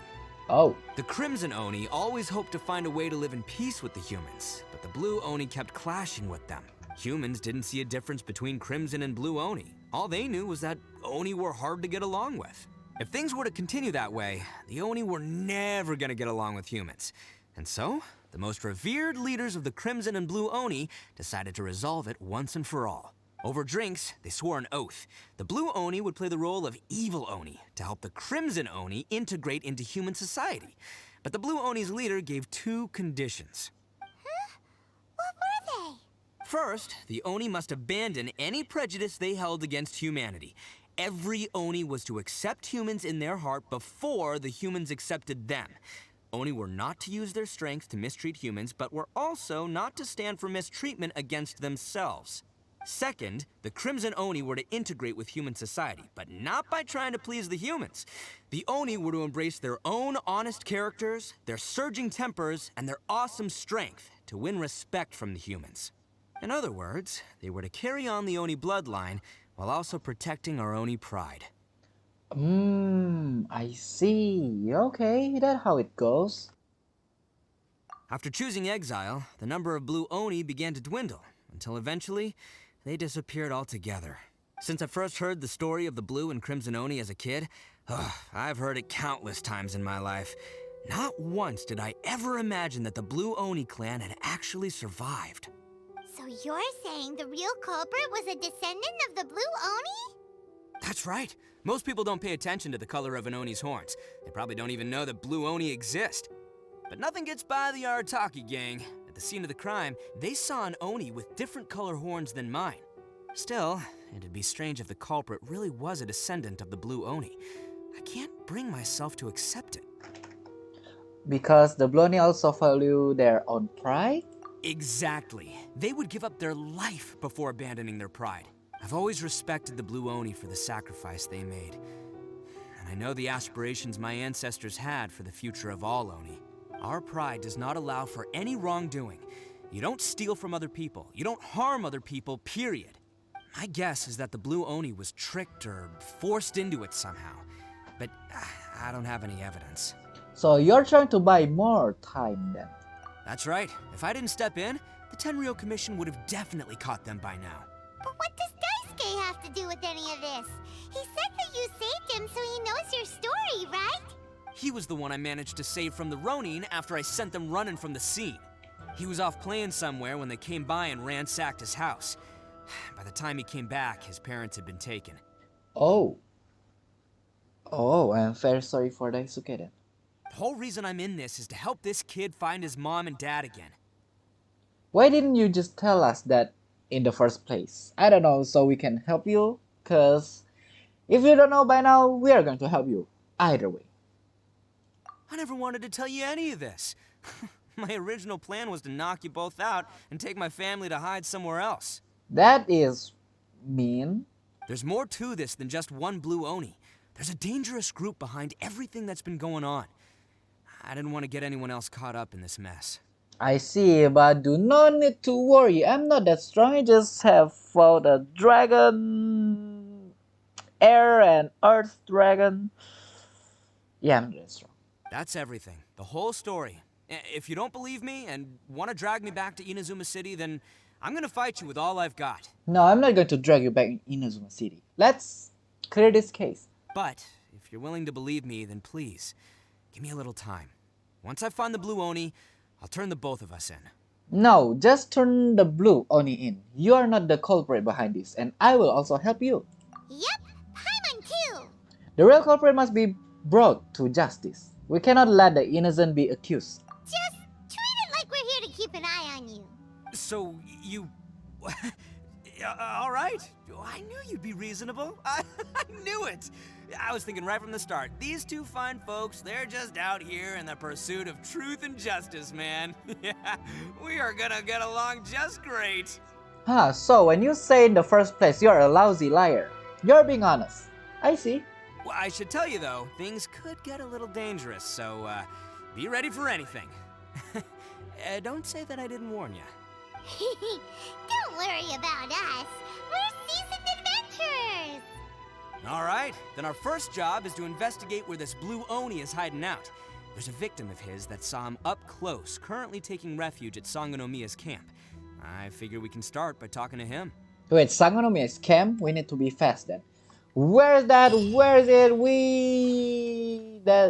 Oh, The Crimson Oni always hoped to find a way to live in peace with the humans, but the Blue Oni kept clashing with them. Humans didn't see a difference between Crimson and Blue Oni. All they knew was that Oni were hard to get along with. If things were to continue that way, the Oni were never gonna get along with humans. And so, the most revered leaders of the Crimson and Blue Oni decided to resolve it once and for all. Over drinks, they swore an oath. The Blue Oni would play the role of evil Oni to help the Crimson Oni integrate into human society. But the Blue Oni's leader gave two conditions. What were they? First, the Oni must abandon any prejudice they held against humanity. Every Oni was to accept humans in their heart before the humans accepted them. Oni were not to use their strength to mistreat humans, but were also not to stand for mistreatment against themselves. Second, the Crimson Oni were to integrate with human society, but not by trying to please the humans. The Oni were to embrace their own honest characters, their surging tempers, and their awesome strength to win respect from the humans. In other words, they were to carry on the Oni bloodline while also protecting our Oni pride. I see. Okay, that's how it goes. After choosing exile, the number of Blue Oni began to dwindle, until eventually, they disappeared altogether. Since I first heard the story of the Blue and Crimson Oni as a kid, I've heard it countless times in my life. Not once did I ever imagine that the Blue Oni clan had actually survived. So you're saying the real culprit was a descendant of the Blue Oni? That's right. Most people don't pay attention to the color of an Oni's horns. They probably don't even know that Blue Oni exist. But nothing gets by the Arataki gang. At the scene of the crime, they saw an Oni with different color horns than mine. Still, it'd be strange if the culprit really was a descendant of the Blue Oni. I can't bring myself to accept it. Because the Blue Oni also value their own pride? Exactly. They would give up their life before abandoning their pride. I've always respected the Blue Oni for the sacrifice they made. And I know the aspirations my ancestors had for the future of all Oni. Our pride does not allow for any wrongdoing. You don't steal from other people. You don't harm other people, period. My guess is that the Blue Oni was tricked or forced into it somehow. But I don't have any evidence. So you're trying to buy more time then? That's right. If I didn't step in, the Tenryou Commission would have definitely caught them by now. But what does Daisuke have to do with any of this? He said that you saved him so he knows your story, right? He was the one I managed to save from the Ronin after I sent them running from the scene. He was off playing somewhere when they came by and ransacked his house. By the time he came back, his parents had been taken. Oh. Oh, I'm very sorry for Daisuke then. The whole reason I'm in this is to help this kid find his mom and dad again. Why didn't you just tell us that in the first place? I don't know, so we can help you? Cause if you don't know by now, we are going to help you. Either way. I never wanted to tell you any of this. My original plan was to knock you both out and take my family to hide somewhere else. That is mean. There's more to this than just one Blue Oni. There's a dangerous group behind everything that's been going on. I didn't want to get anyone else caught up in this mess. I see, but do not need to worry. I'm not that strong. I just have fought a dragon, air and earth dragon. Yeah, I'm that strong. That's everything. The whole story. If you don't believe me and want to drag me back to Inazuma City, then I'm gonna fight you with all I've got. No, I'm not going to drag you back in Inazuma City. Let's clear this case. But if you're willing to believe me, then please, give me a little time. Once I find the Blue Oni, I'll turn the both of us in. No, just turn the Blue Oni in. You are not the culprit behind this, and I will also help you. Yep, Paimon too. The real culprit must be brought to justice. We cannot let the innocent be accused. Just treat it like we're here to keep an eye on you. So, you... all right. I knew you'd be reasonable. I knew it. I was thinking right from the start, these two fine folks, they're just out here in the pursuit of truth and justice, man. Yeah, we are gonna get along just great. So when you say in the first place you're a lousy liar, you're being honest. I see. Well, I should tell you though, things could get a little dangerous, so be ready for anything. Don't say that I didn't warn you. Don't worry about us. We're seasoned adventurers. All right, then our first job is to investigate where this Blue Oni is hiding out. There's a victim of his that saw him up close, currently taking refuge at Sangonomiya's camp. I figure we can start by talking to him. Wait, Sangonomiya's camp? We need to be fast then. Where is that? Where is it?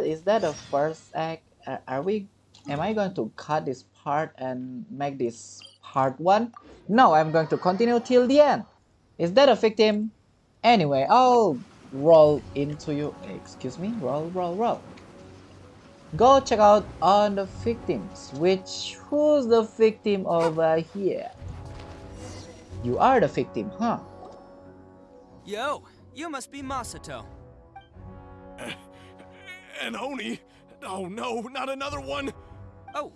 Is that the first act? Am I going to cut this part and make this part 1? No, I'm going to continue till the end. Is that a victim? Anyway, I'll roll into you. Excuse me? Roll. Go check out on the victims. Who's the victim over here? You are the victim, huh? Yo, you must be Masato. An Oni? Oh no, not another one! Oh,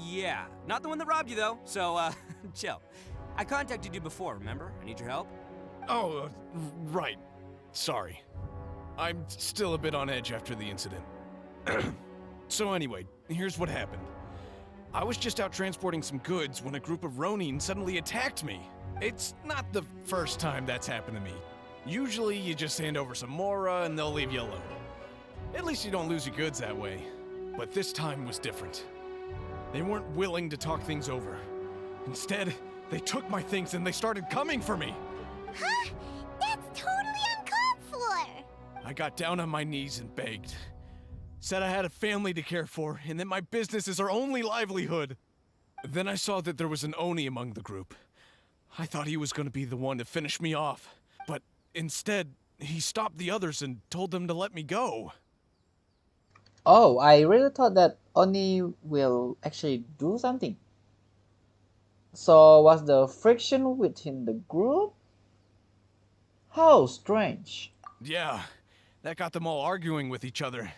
yeah. Not the one that robbed you though, so, chill. I contacted you before, remember? I need your help. Oh, right. Sorry. I'm still a bit on edge after the incident. So anyway, here's what happened. I was just out transporting some goods when a group of Ronin suddenly attacked me. It's not the first time that's happened to me. Usually you just hand over some Mora and they'll leave you alone. At least you don't lose your goods that way. But this time was different. They weren't willing to talk things over. Instead, they took my things and they started coming for me. Huh? That I got down on my knees and begged. Said I had a family to care for, and that my business is our only livelihood. Then I saw that there was an Oni among the group. I thought he was going to be the one to finish me off, but instead, he stopped the others and told them to let me go. Oh, I really thought that Oni will actually do something. So was the friction within the group? How strange. Yeah, that got them all arguing with each other.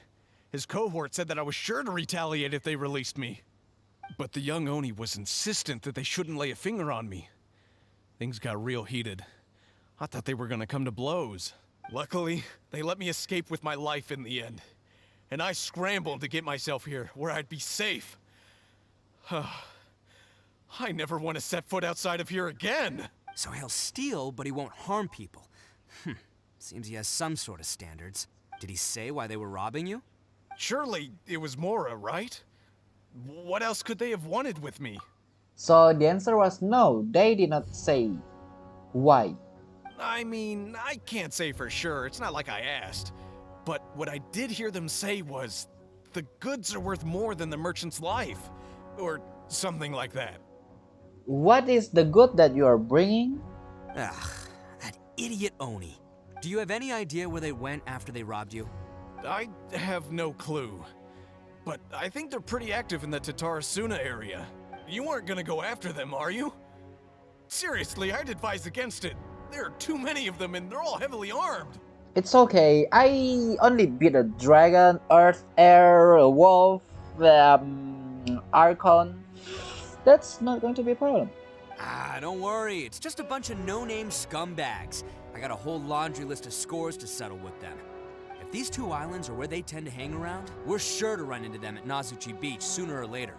His cohort said that I was sure to retaliate if they released me. But the young Oni was insistent that they shouldn't lay a finger on me. Things got real heated. I thought they were gonna come to blows. Luckily, they let me escape with my life in the end. And I scrambled to get myself here, where I'd be safe. I never want to set foot outside of here again! So he'll steal, but he won't harm people. Seems he has some sort of standards. Did he say why they were robbing you? Surely it was Mora, right? What else could they have wanted with me? So the answer was no, they did not say why. I mean, I can't say for sure, it's not like I asked. But what I did hear them say was, the goods are worth more than the merchant's life. Or something like that. What is the good that you are bringing? Ugh, that idiot Oni. Do you have any idea where they went after they robbed you? I have no clue. But I think they're pretty active in the Tatarasuna area. You aren't gonna go after them, are you? Seriously, I'd advise against it. There are too many of them and they're all heavily armed. It's okay, I only beat a dragon, earth, air, a wolf, Archon. That's not going to be a problem. Ah, don't worry. It's just a bunch of no-name scumbags. I got a whole laundry list of scores to settle with them. If these two islands are where they tend to hang around, we're sure to run into them at Nazuchi Beach sooner or later.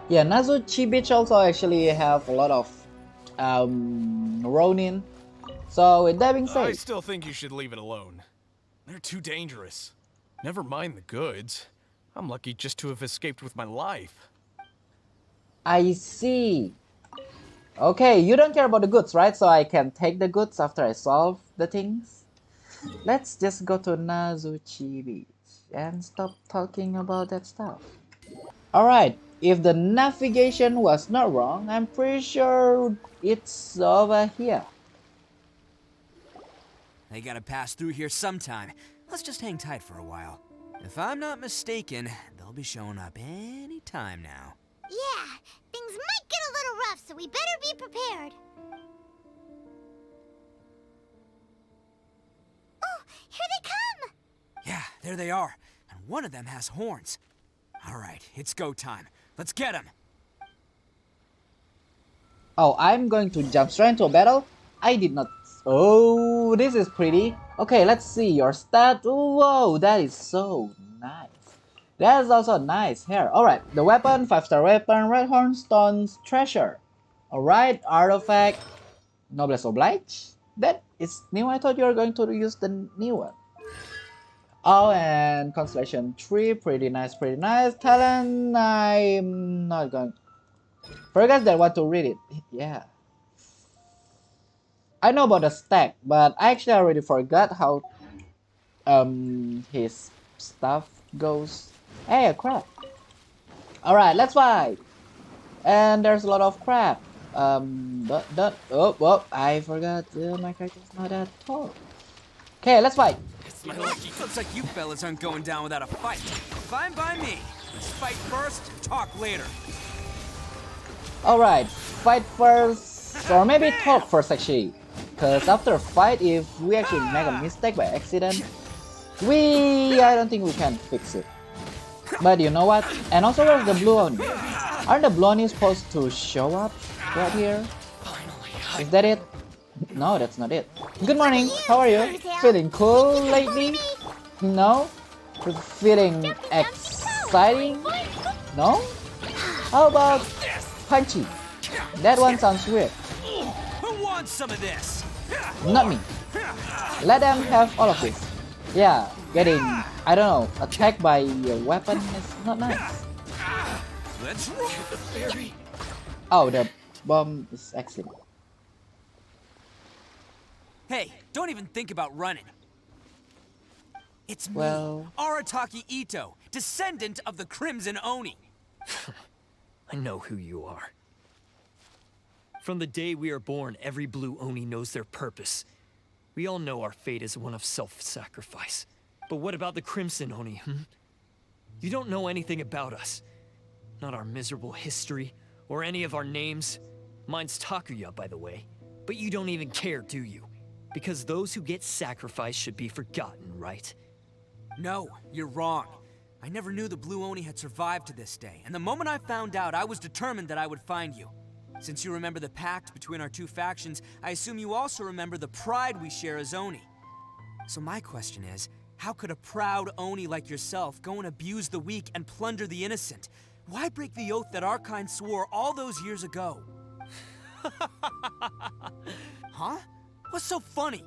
Yeah, Nazuchi Beach also actually have a lot of Ronin. So with that being I said, still think you should leave it alone. They're too dangerous. Never mind the goods. I'm lucky just to have escaped with my life. I see. Okay, you don't care about the goods, right? So I can take the goods after I solve the things. Let's just go to Nazuchi Beach and stop talking about that stuff. Alright, if the navigation was not wrong, I'm pretty sure it's over here. They gotta pass through here sometime. Let's just hang tight for a while. If I'm not mistaken, they'll be showing up any time now. Yeah, things might get a little rough, so we better be prepared. Oh, here they come! Yeah, there they are. And one of them has horns. All right, it's go time. Let's get him. Oh, I'm going to jump straight into a battle? I did not... Oh, this is pretty. Okay, let's see your stat. Whoa, that is so nice. That is also nice hair. Alright, the weapon, 5-star weapon, red horn, stones, treasure. Alright, artifact, noblesse oblige. That is new. I thought you were going to use the new one. Oh, and constellation 3, pretty nice, pretty nice. Talent, I'm not going... For you guys that want to read it, yeah. I know about the stack, but I actually already forgot how his stuff goes. Hey, a crab. Alright, let's fight. And there's a lot of crab. Oh, I forgot my character's not that tall. Okay, let's fight. Looks like you fellas aren't going down without a fight. Fine by me. Let's fight first, talk later. Alright, fight first, or maybe talk first actually. Because after a fight, if we actually make a mistake by accident, I don't think we can fix it. But you know what? And also, where's the blue Oni? Aren't the blue Oni supposed to show up right here? Is that it? No, that's not it. Good morning, how are you? Feeling cool lately? No? Feeling exciting? No? How about punchy? That one sounds weird. Who wants some of this? Not me. Let them have all of this. Yeah, getting, I don't know, attacked by a weapon is not nice. Let's roll. Oh, the bomb is excellent. Hey, don't even think about running. It's me, Well... Arataki Itto, descendant of the Crimson Oni. I know who you are. From the day we are born, every blue Oni knows their purpose. We all know our fate is one of self-sacrifice. But what about the Crimson Oni, You don't know anything about us. Not our miserable history, or any of our names. Mine's Takuya, by the way. But you don't even care, do you? Because those who get sacrificed should be forgotten, right? No, you're wrong. I never knew the Blue Oni had survived to this day, and the moment I found out, I was determined that I would find you. Since you remember the pact between our two factions, I assume you also remember the pride we share as Oni. So my question is, how could a proud Oni like yourself go and abuse the weak and plunder the innocent? Why break the oath that our kind swore all those years ago? Huh? What's so funny?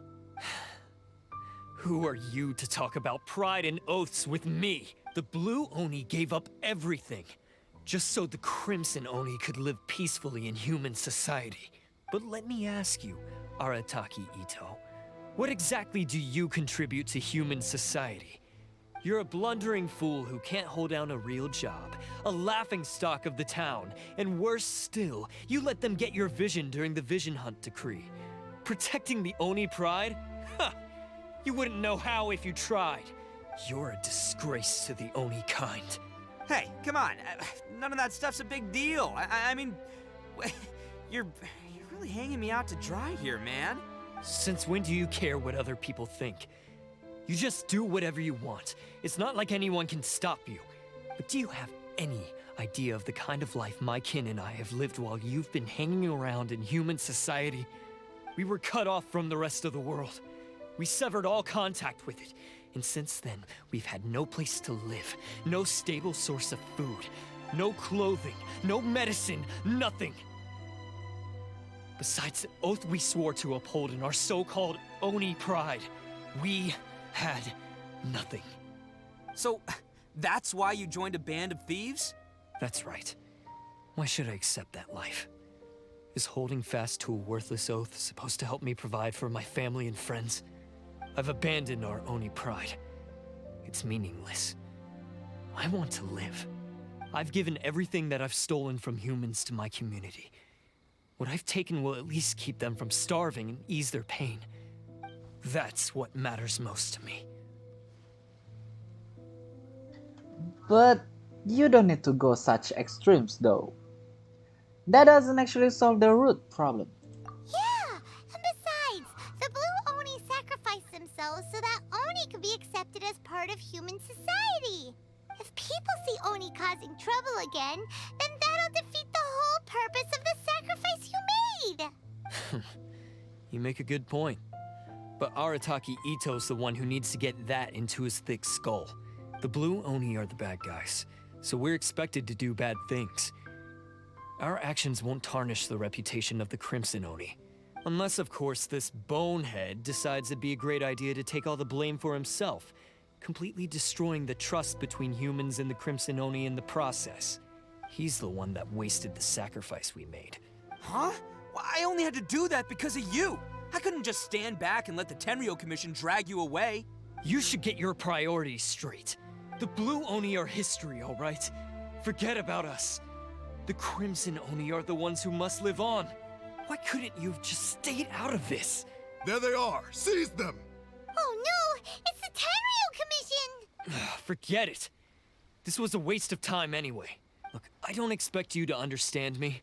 Who are you to talk about pride and oaths with me? The Blue Oni gave up everything, just so the Crimson Oni could live peacefully in human society. But let me ask you, Arataki Itto, what exactly do you contribute to human society? You're a blundering fool who can't hold down a real job, a laughingstock of the town, and worse still, you let them get your vision during the Vision Hunt decree. Protecting the Oni pride? Ha! You wouldn't know how if you tried. You're a disgrace to the Oni kind. Hey, come on. None of that stuff's a big deal. I mean, you're really hanging me out to dry here, man. Since when do you care what other people think? You just do whatever you want. It's not like anyone can stop you. But do you have any idea of the kind of life my kin and I have lived while you've been hanging around in human society? We were cut off from the rest of the world. We severed all contact with it. And since then, we've had no place to live, no stable source of food, no clothing, no medicine, nothing. Besides the oath we swore to uphold in our so-called Oni pride, we had nothing. So, that's why you joined a band of thieves? That's right. Why should I accept that life? Is holding fast to a worthless oath supposed to help me provide for my family and friends? I've abandoned our Oni pride. It's meaningless. I want to live. I've given everything that I've stolen from humans to my community. What I've taken will at least keep them from starving and ease their pain. That's what matters most to me. But you don't need to go such extremes though. That doesn't actually solve the root problem. Yeah, and besides, the Blue Oni sacrificed themselves so that Oni could be accepted as part of human society. If people see Oni causing trouble again, then that'll defeat the whole purpose of the sacrifice you made. You make a good point. But Arataki Itto's the one who needs to get that into his thick skull. The Blue Oni are the bad guys, so we're expected to do bad things. Our actions won't tarnish the reputation of the Crimson Oni. Unless, of course, this bonehead decides it'd be a great idea to take all the blame for himself, completely destroying the trust between humans and the Crimson Oni in the process. He's the one that wasted the sacrifice we made. Huh? Well, I only had to do that because of you. I couldn't just stand back and let the Tenryo Commission drag you away. You should get your priorities straight. The Blue Oni are history, all right? Forget about us. The Crimson Oni are the ones who must live on. Why couldn't you have just stayed out of this? There they are! Seize them! Oh no! It's the Tenryo Commission! Forget it. This was a waste of time anyway. Look, I don't expect you to understand me,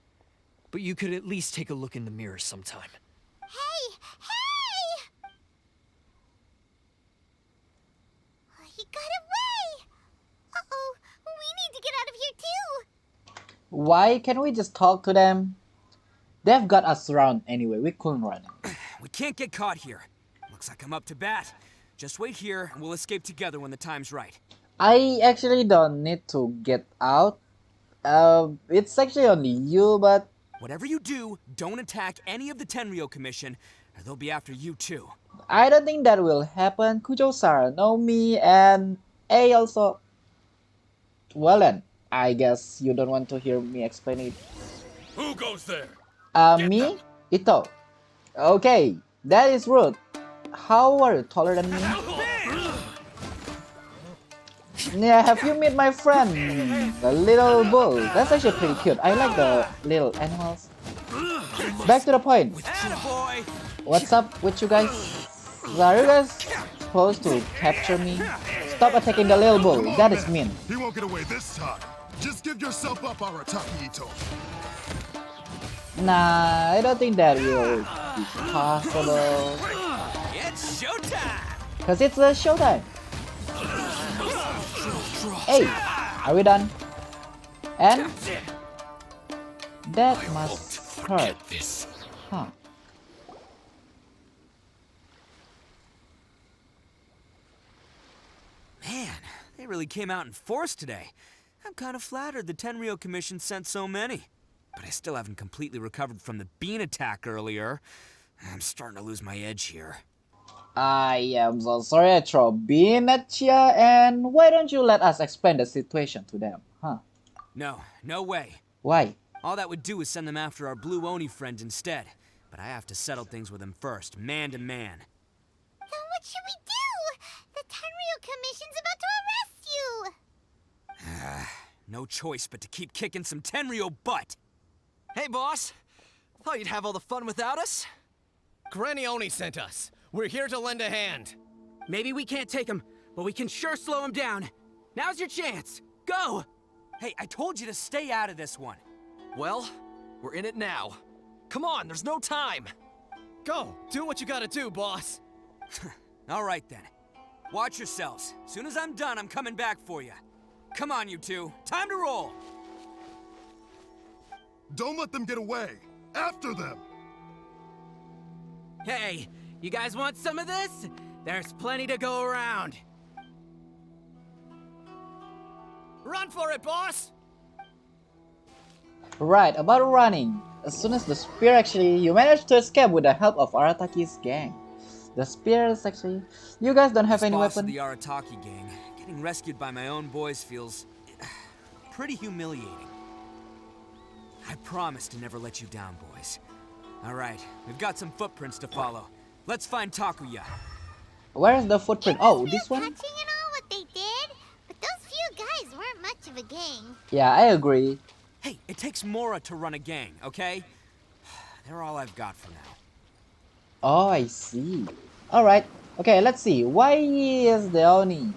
but you could at least take a look in the mirror sometime. Hey! Hey! He got away! Uh-oh, we need to get out of here too! Why can't we just talk to them? They've got us surrounded anyway, we couldn't run. We can't get caught here. Looks like I'm up to bat. Just wait here and we'll escape together when the time's right. I actually don't need to get out. It's actually only you, but... Whatever you do, don't attack any of the Tenryo Commission, or they'll be after you too. I don't think that will happen. Kujo-Sara know me, and A also... Well then, I guess you don't want to hear me explain it. Who goes there? Me? Itto. Okay, that is rude. How are you taller than me? Yeah, have you met my friend, the little bull? That's actually pretty cute. I like the little animals. Back to the point. Attaboy! What's up with you guys? Are you guys supposed to capture me? Stop attacking the little bull. That is mean. He won't get away this time. Just give yourself up, Arataki Itto. Nah, I don't think that will be possible. It's showtime! Cause it's a showtime. Hey, are we done? And that must hurt. Huh. Man, they really came out in force today. I'm kind of flattered the Tenryou Commission sent so many. But I still haven't completely recovered from the bean attack earlier. I'm starting to lose my edge here. I am so sorry I throw bean at ya, and why don't you let us explain the situation to them, huh? No way. Why? All that would do is send them after our blue Oni friend instead. But I have to settle things with him first, man to man. Then what should we do? The Tenryou Commission's about to arrest you! No choice but to keep kicking some Tenryou butt! Hey, boss. Thought you'd have all the fun without us? Granny Oni sent us. We're here to lend a hand. Maybe we can't take him, but we can sure slow him down. Now's your chance. Go! Hey, I told you to stay out of this one. Well, we're in it now. Come on, there's no time. Go, do what you gotta do, boss. All right then. Watch yourselves. Soon as I'm done, I'm coming back for you. Come on, you two. Time to roll. Don't let them get away. After them. Hey, you guys want some of this? There's plenty to go around. Run for it, boss! Right, about running. As soon as the spear you managed to escape with the help of Arataki's gang. The spear is you guys don't have any Boss of weapon? the Arataki gang. Getting rescued by my own boys feels pretty humiliating. I promise to never let you down, boys. All right, we've got some footprints to follow. Let's find Takuya. Where is the footprint? Oh, this one? Touching and all what they did, but those few guys weren't much of a gang. Yeah, I agree. Hey, it takes Mora to run a gang, okay? They're all I've got for now. Oh, I see. Alright, okay, let's see. Why is the Oni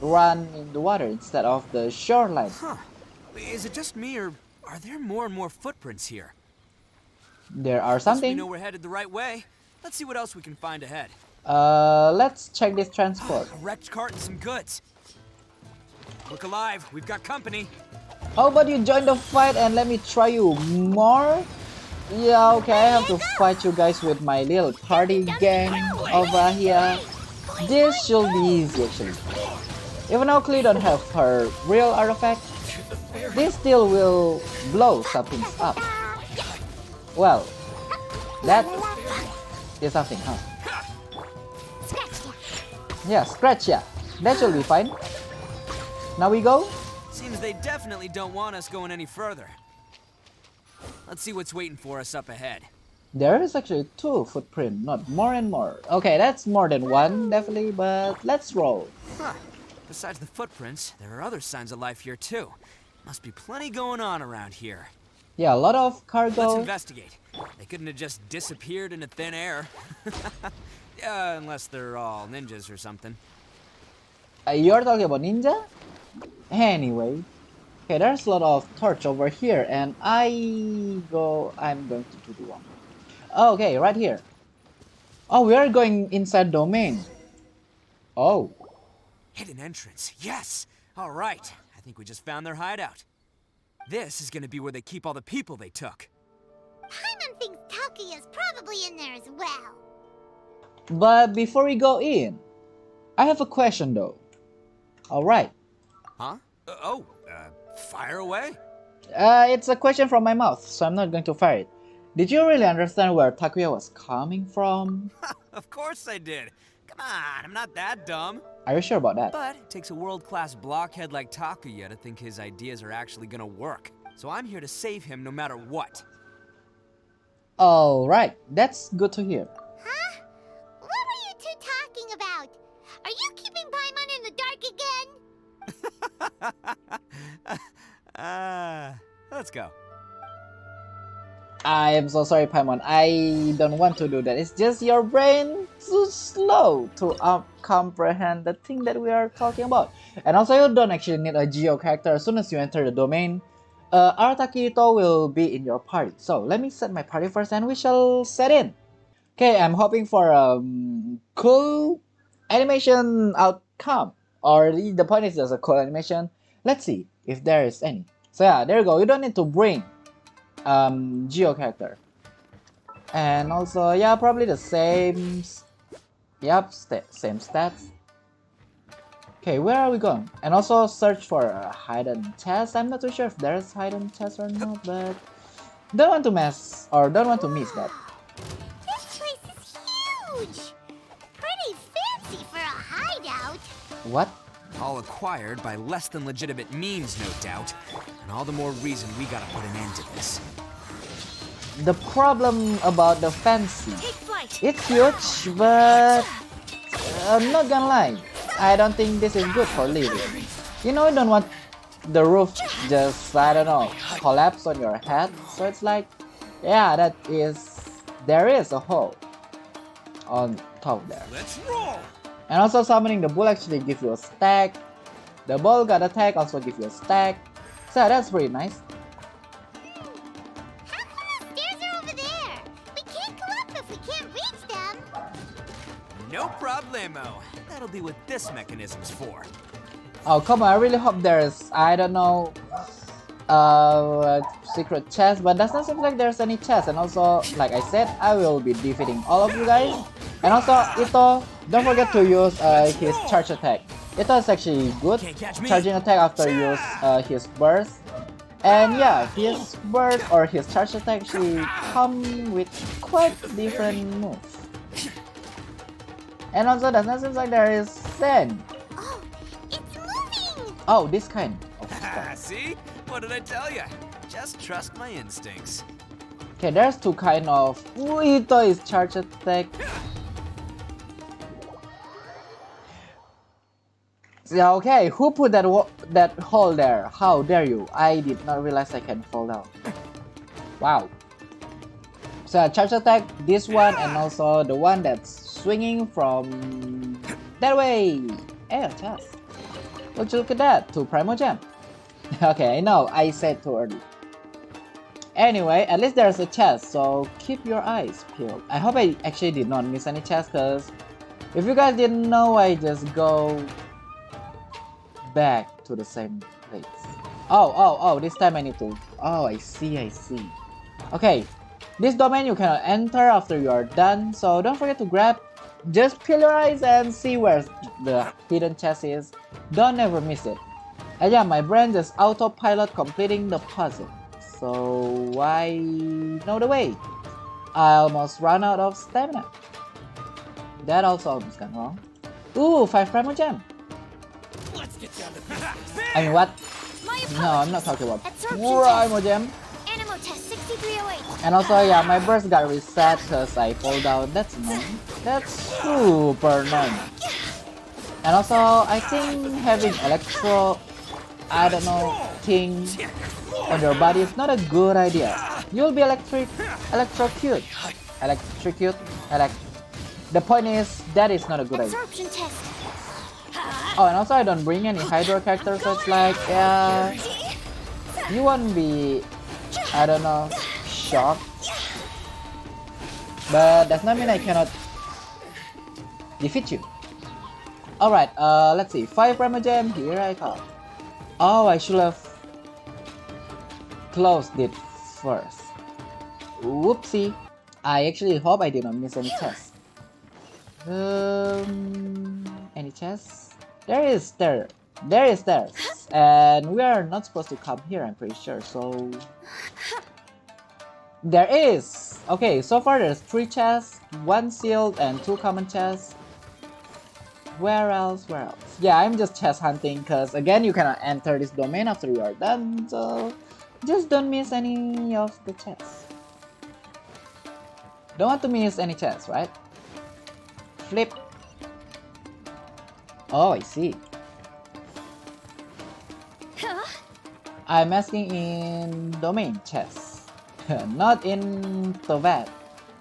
run in the water instead of the shoreline? Huh. Is it just me, or are there more and more footprints here? There are We something. know we're headed the right way. Let's see what else we can find ahead. Let's check this transport. A wrecked cart and some goods. Look alive, we've got company. How about you join the fight and let me try you more? Yeah, okay, I have to fight you guys with my little party gang over here. This should be easy actually. Even though Klee don't have her real artifact, this still will blow some things up. Well, that is something, huh? Yeah, scratch ya. That should be fine. Now we go. Seems they definitely don't want us going any further. Let's see what's waiting for us up ahead. There is actually 2 footprints, not more and more. Okay, that's more than 1, definitely, but let's roll. Huh. Besides the footprints, there are other signs of life here too. Must be plenty going on around here. Yeah, a lot of Let's cargo. investigate. They couldn't have just disappeared into thin air. Unless they're all ninjas or something. You're talking about ninja? Anyway. Okay, there's a lot of torch over here, and I'm going to do the one. Okay, right here. Oh, we are going inside domain. Oh. Hidden entrance, yes! Alright, I think we just found their hideout. This is gonna be where they keep all the people they took. Paimon thinks Takuya's probably in there as well. But before we go in, I have a question though. Alright. Huh? Fire away? It's a question from my mouth, so I'm not going to fire it. Did you really understand where Takuya was coming from? Of course I did. Come on, I'm not that dumb. Are you sure about that? But it takes a world-class blockhead like Takuya to think his ideas are actually gonna work. So I'm here to save him no matter what. Alright, that's good to hear. Huh? What were you two talking about? Are you keeping Paimon in the dark again? Let's go. I am so sorry, Paimon. I don't want to do that. It's just your brain too slow to comprehend the thing that we are talking about. And also, you don't actually need a Geo character. As soon as you enter the domain, Arataki Itto will be in your party. So let me set my party first, and we shall set in. Okay, I'm hoping for a cool animation outcome. Or the point is just a cool animation. Let's see if there is any. So yeah, there you go. You don't need to bring Geo character. And also, yeah, probably the same. Yep, same stats. Okay, where are we going? And also search for a hidden chest. I'm not too sure if there's hidden chest or not, but don't want to mess or don't want to miss that. This place is huge! Pretty fancy for a hideout. What? All acquired by less than legitimate means, no doubt. And all the more reason we gotta put an end to this. The problem about the fancy, Take flight. it's huge, but I'm not gonna lie, I don't think this is good for living. You know, you don't want the roof just, I don't know, collapse on your head. So it's like, yeah, there is a hole on top there. Let's roll! And also summoning the bull actually gives you a stack. The ball got attack also gives you a stack. So that's pretty nice. How come the stairs are over there? We can't go up if we can't reach them. No problemo. That'll be what this mechanism's for. Oh come on, I really hope there's, I don't know, secret chest, but does not seem like there's any chest. And also, like I said, I will be defeating all of you guys. And also, Itto, don't forget to use his charge attack. Itto is actually good, charging attack after use his burst. And yeah, his burst or his charge attack actually come with quite different moves. And also, does not seem like there is sand. Oh, it's moving! Oh, this kind of stuff. See? What did I tell you? Just trust my instincts. Okay, there's two kind of. Ooh, Itto is charge attack. Yeah, okay, who put that hole there? How dare you? I did not realize I can fall down. Wow. So charge attack, this one, and also the one that's swinging from that way. Eh, chest. Would you look at that? 2 Primo Gem. Okay, I know, I said too early. Anyway, at least there's a chest, so keep your eyes peeled. I hope I actually did not miss any chests, because if you guys didn't know, I just go back to the same place. Oh, this time I need to... Oh, I see. Okay, this domain you cannot enter after you are done, so don't forget to grab. Just peel your eyes and see where the hidden chest is. Don't ever miss it. And yeah, my brain just autopilot completing the puzzle. So I know the way. I almost ran out of stamina. That also almost gone wrong. Ooh, 5 Primo Gem. Let's get down to business. I mean what? My No, I'm not talking about Absorption Primo Gem. Animal test 6308. And also, yeah, my burst got reset because I fall down. That's annoying. That's super annoying. And also, I think having electro, I don't know, thing on your body is not a good idea. You'll be electrocute. The point is, that is not a good idea. Absorption test. Oh, and also I don't bring any Hydro characters, so it's like, yeah, you won't be, I don't know, shocked. But does not mean I cannot defeat you. Alright, let's see, 5 Primo Gem, here I come. Oh, I should have closed it first. Whoopsie. I actually hope I did not miss any chests. Any chests? There is stairs, and we are not supposed to come here, I'm pretty sure, so... There is! Okay, so far there's 3 chests, 1 sealed and 2 common chests. Where else? Yeah, I'm just chest hunting, cause again, you cannot enter this domain after you are done, so... Just don't miss any of the chests. Don't want to miss any chests, right? Flip. Oh, I see. I'm asking in domain chests, not in Tovad.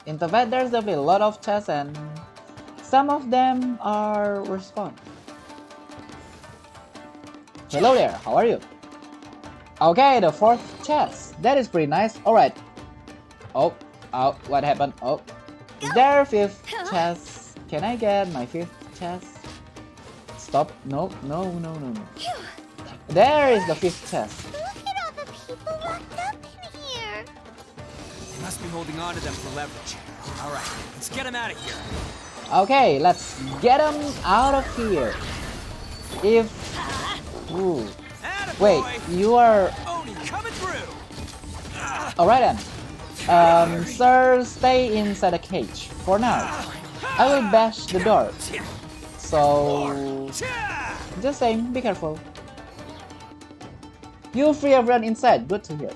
In Tovad, there's definitely a lot of chests, and some of them are respawn. Hello there, how are you? Okay, the 4th chest. That is pretty nice. Alright. Oh, what happened? Oh, is there a 5th chest? Can I get my 5th chest? Stop. No. There is the 5th chest. Look at all the people locked up in here. They must be holding on to them for leverage. All right, let's get them out of here. Okay, let's get them out of here. If... Ooh. Wait, you are... Oni coming through. Alright then. Sir, stay inside the cage. For now. I will bash the door. So... Just saying, be careful. You free everyone inside. Good to hear.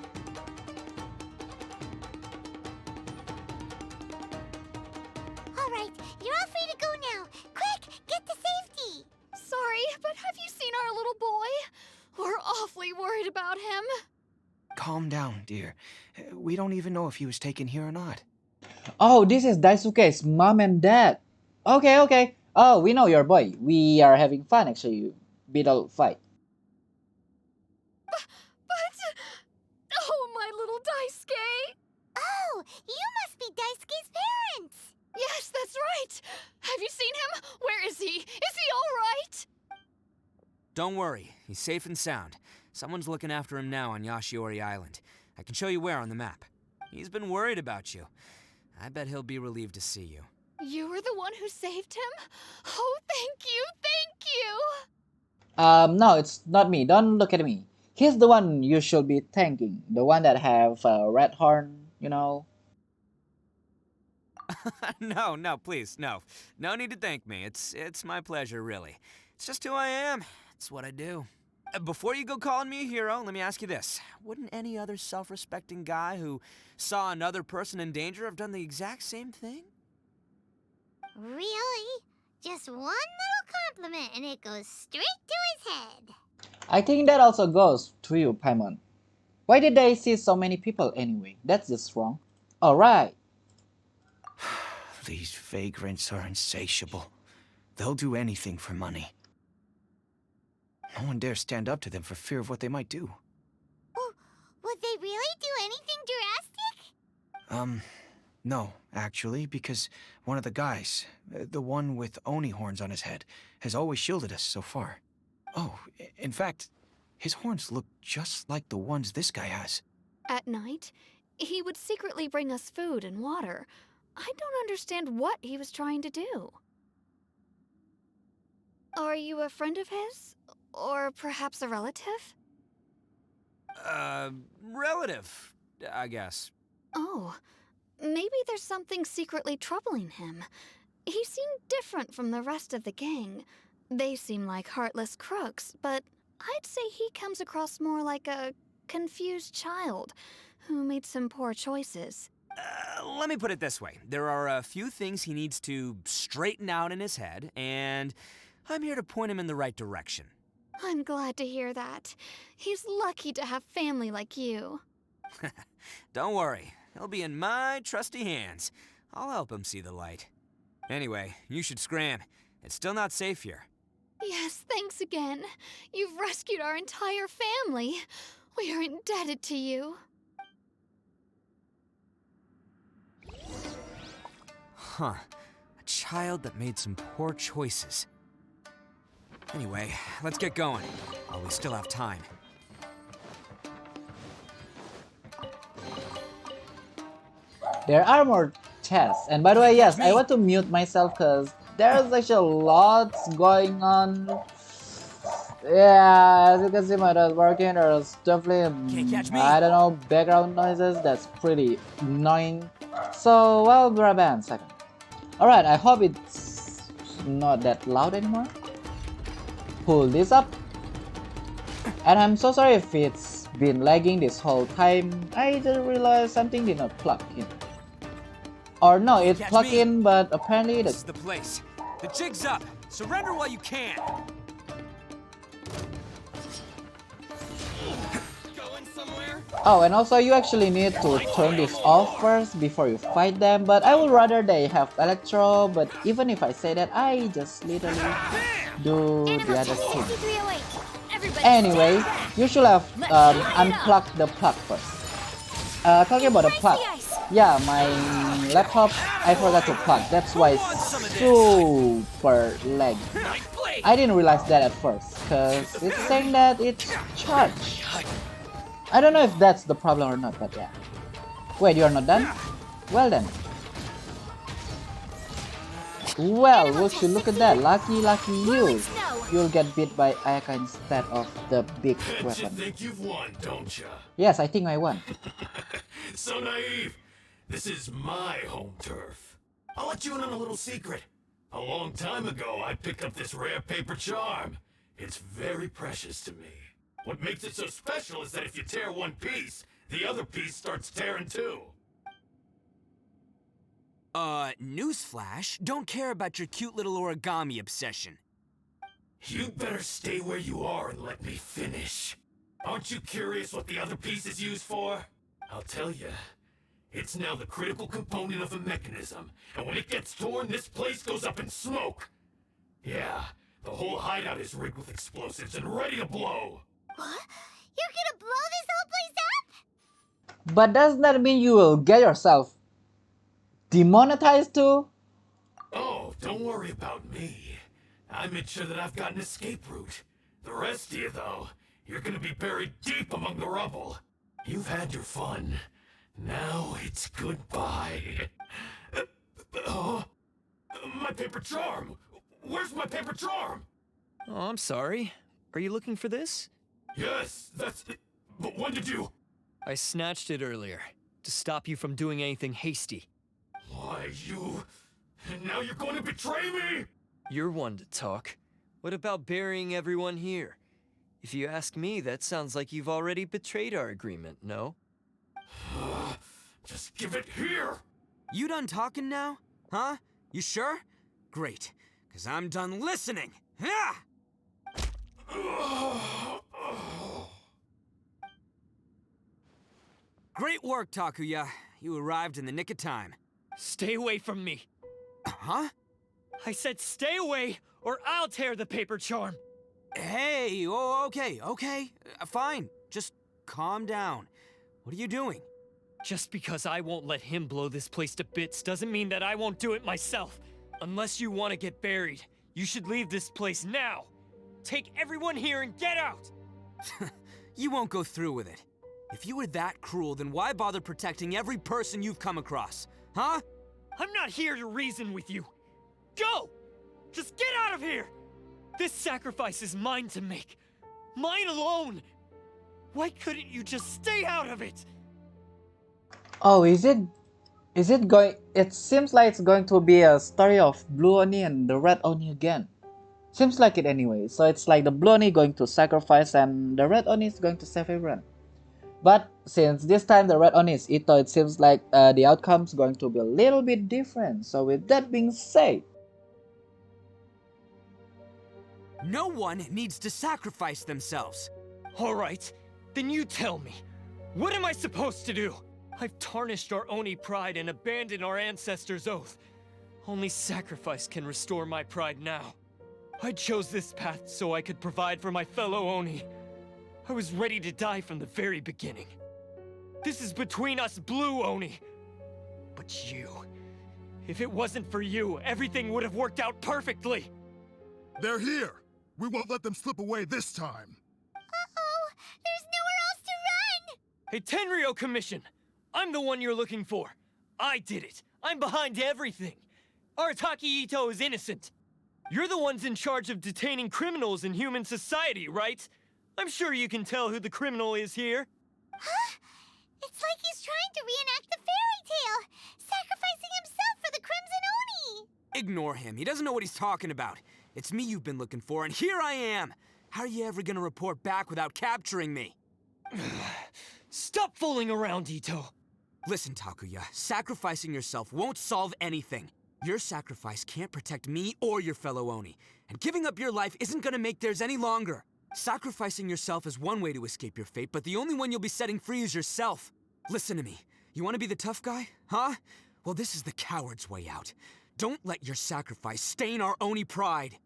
Alright, you're all free to go now. Quick, get to safety. Sorry, but have you seen our little boy? We're awfully worried about him. Calm down, dear. We don't even know if he was taken here or not. Oh, this is Daisuke's mom and dad. Okay. Oh, we know your boy. We are having fun actually. Beetle fight. But... Oh, my little Daisuke! Oh, you must be Daisuke's parents. Yes, that's right. Have you seen him? Where is he? Is he all right? Don't worry, he's safe and sound. Someone's looking after him now on Yashiori Island. I can show you where on the map. He's been worried about you. I bet he'll be relieved to see you. You were the one who saved him? Oh, thank you! No, it's not me. Don't look at me. He's the one you should be thanking. The one that have a red horn, you know. No, please, no. No need to thank me. It's my pleasure, really. It's just who I am. It's what I do. Before you go calling me a hero, let me ask you this. Wouldn't any other self-respecting guy who saw another person in danger have done the exact same thing? Really? Just one little compliment and it goes straight to his head. I think that also goes to you, Paimon. Why did they see so many people anyway? That's just wrong. Alright. These vagrants are insatiable. They'll do anything for money. No one dares stand up to them for fear of what they might do. Well, would they really do anything drastic? No, actually, because one of the guys, the one with Oni horns on his head, has always shielded us so far. Oh, in fact, his horns look just like the ones this guy has. At night, he would secretly bring us food and water. I don't understand what he was trying to do. Are you a friend of his? Or perhaps a relative? Relative, I guess. Oh, maybe there's something secretly troubling him. He seemed different from the rest of the gang. They seem like heartless crooks, but I'd say he comes across more like a confused child who made some poor choices. Let me put it this way. There are a few things he needs to straighten out in his head, and I'm here to point him in the right direction. I'm glad to hear that. He's lucky to have family like you. Don't worry. He'll be in my trusty hands. I'll help him see the light. Anyway, you should scram. It's still not safe here. Yes, thanks again. You've rescued our entire family. We are indebted to you. Huh. A child that made some poor choices. Anyway, let's get going, while we still have time. There are more chests. And by the way, yes, I want to mute myself because there's actually lots going on. Yeah, as you can see, my dad's working. There's definitely, I don't know, background noises. That's pretty annoying. So, well, be right back in a second. Alright, I hope it's not that loud anymore. Pull this up. And I'm so sorry if it's been lagging this whole time. I just realized something did not plug in. Or no, it plugged in, but apparently This is the place. The jig's up. Surrender while you can. Oh, and also you actually need to turn this off first before you fight them, but I would rather they have Electro, but even if I say that, I just literally do the other thing. Anyway, you should have unplugged the plug first. Talking about the plug, yeah, my laptop, I forgot to plug, that's why it's super laggy. I didn't realize that at first, cause it's saying that it's charged. I don't know if that's the problem or not, but yeah. Wait, you're not done? Well then. Well, would you look at that, lucky you. You'll get beat by Ayaka instead of the big weapon. You think you've won, don't ya? Yes, I think I won. So naive. This is my home turf. I'll let you in on a little secret. A long time ago, I picked up this rare paper charm. It's very precious to me. What makes it so special is that if you tear one piece, the other piece starts tearing too. Newsflash, don't care about your cute little origami obsession. You'd better stay where you are and let me finish. Aren't you curious what the other piece is used for? I'll tell you. It's now the critical component of a mechanism, and when it gets torn, this place goes up in smoke. Yeah, the whole hideout is rigged with explosives and ready to blow. What? You're gonna blow this whole place up? But does that mean you will get yourself demonetized too? Oh, don't worry about me. I made sure that I've got an escape route. The rest of you, though, you're gonna be buried deep among the rubble. You've had your fun. Now it's goodbye. My paper charm! Where's my paper charm? Oh, I'm sorry. Are you looking for this? Yes, that's it. But when did you... I snatched it earlier, to stop you from doing anything hasty. Why, you... And now you're going to betray me? You're one to talk. What about burying everyone here? If you ask me, that sounds like you've already betrayed our agreement, no? Just give it here! You done talking now? Huh? You sure? Great, because I'm done listening! Ah! Great work, Takuya. You arrived in the nick of time. Stay away from me! Huh? I said stay away, or I'll tear the paper charm! Hey, oh, okay. Fine. Just calm down. What are you doing? Just because I won't let him blow this place to bits doesn't mean that I won't do it myself. Unless you want to get buried, you should leave this place now. Take everyone here and get out! You won't go through with it. If you were that cruel, then why bother protecting every person you've come across? Huh? I'm not here to reason with you. Go! Just get out of here! This sacrifice is mine to make. Mine alone! Why couldn't you just stay out of it? Oh, is it going... It seems like it's going to be a story of Blue Oni and the Red Oni again. Seems like it anyway. So it's like the Blue Oni going to sacrifice and the Red Oni is going to save everyone. But since this time the Red Oni is Itto, it seems like the outcome's going to be a little bit different. So with that being said... No one needs to sacrifice themselves. Alright, then you tell me. What am I supposed to do? I've tarnished our Oni pride and abandoned our ancestors' oath. Only sacrifice can restore my pride now. I chose this path so I could provide for my fellow Oni. I was ready to die from the very beginning. This is between us Blue Oni. But you... If it wasn't for you, everything would have worked out perfectly! They're here! We won't let them slip away this time! Uh-oh! There's nowhere else to run! Hey, Tenryo Commission! I'm the one you're looking for. I did it. I'm behind everything. Arataki Itto is innocent. You're the ones in charge of detaining criminals in human society, right? I'm sure you can tell who the criminal is here. Huh? It's like he's trying to reenact the fairy tale, sacrificing himself for the Crimson Oni! Ignore him. He doesn't know what he's talking about. It's me you've been looking for, and here I am! How are you ever gonna report back without capturing me? Stop fooling around, Itto! Listen, Takuya, sacrificing yourself won't solve anything. Your sacrifice can't protect me or your fellow Oni, and giving up your life isn't gonna make theirs any longer. Sacrificing yourself is one way to escape your fate, but the only one you'll be setting free is yourself. Listen to me. You want to be the tough guy, huh? Well, this is the coward's way out. Don't let your sacrifice stain our Oni pride.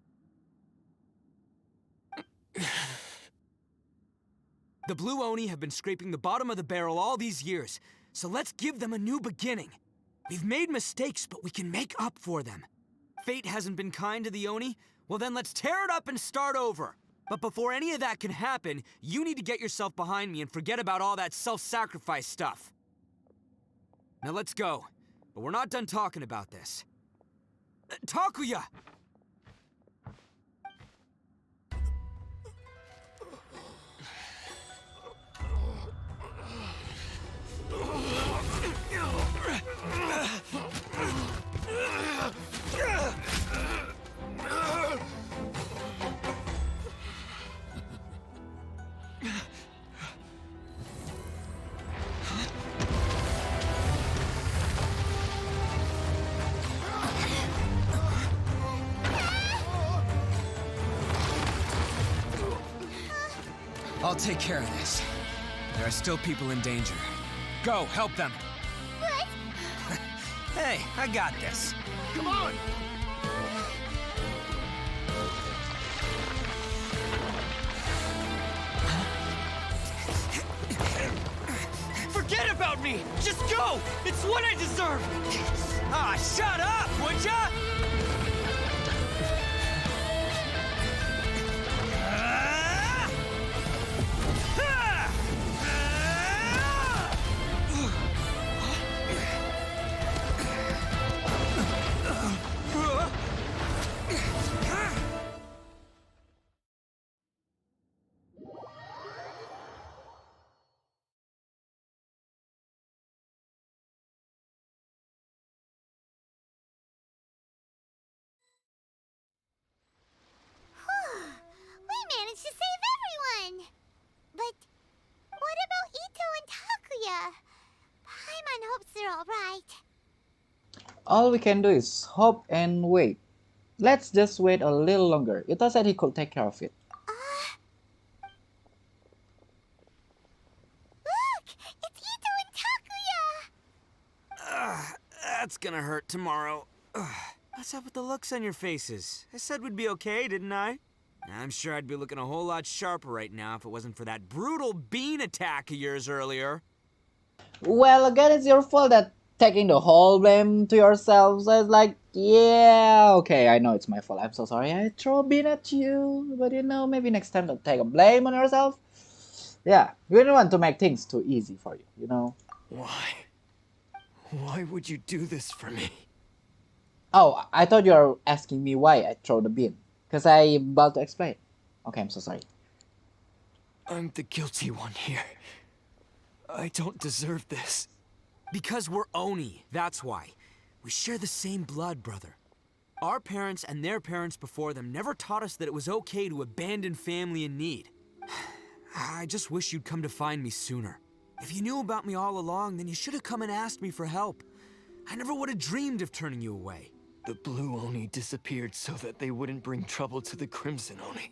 The Blue Oni have been scraping the bottom of the barrel all these years, so let's give them a new beginning. We've made mistakes, but we can make up for them. Fate hasn't been kind to the Oni? Well then let's tear it up and start over. But before any of that can happen, you need to get yourself behind me and forget about all that self-sacrifice stuff. Now let's go. But we're not done talking about this. Takuya! I'll take care of this. There are still people in danger. Go, help them. What? Hey, I got this. Come on! Forget about me! Just go! It's what I deserve! Ah, shut up, would ya? We managed to save everyone! But what about Itto and Takuya? Paimon hopes they're alright. All we can do is hope and wait. Let's just wait a little longer. Itto said he could take care of it. Look! It's Itto and Takuya! That's gonna hurt tomorrow. What's up with the looks on your faces? I said we'd be okay, didn't I? I'm sure I'd be looking a whole lot sharper right now if it wasn't for that brutal bean attack of yours earlier. Well, again, it's your fault that taking the whole blame to yourself. So it's like, yeah, okay, I know it's my fault. I'm so sorry I throw a bean at you. But you know, maybe next time don't take a blame on yourself. Yeah, we don't want to make things too easy for you, you know? Why? Why would you do this for me? Oh, I thought you were asking me why I throw the bean. Because I'm about to explain. Okay, I'm so sorry. I'm the guilty one here. I don't deserve this. Because we're Oni, that's why. We share the same blood, brother. Our parents and their parents before them never taught us that it was okay to abandon family in need. I just wish you'd come to find me sooner. If you knew about me all along, then you should have come and asked me for help. I never would have dreamed of turning you away. The Blue Oni disappeared so that they wouldn't bring trouble to the Crimson Oni.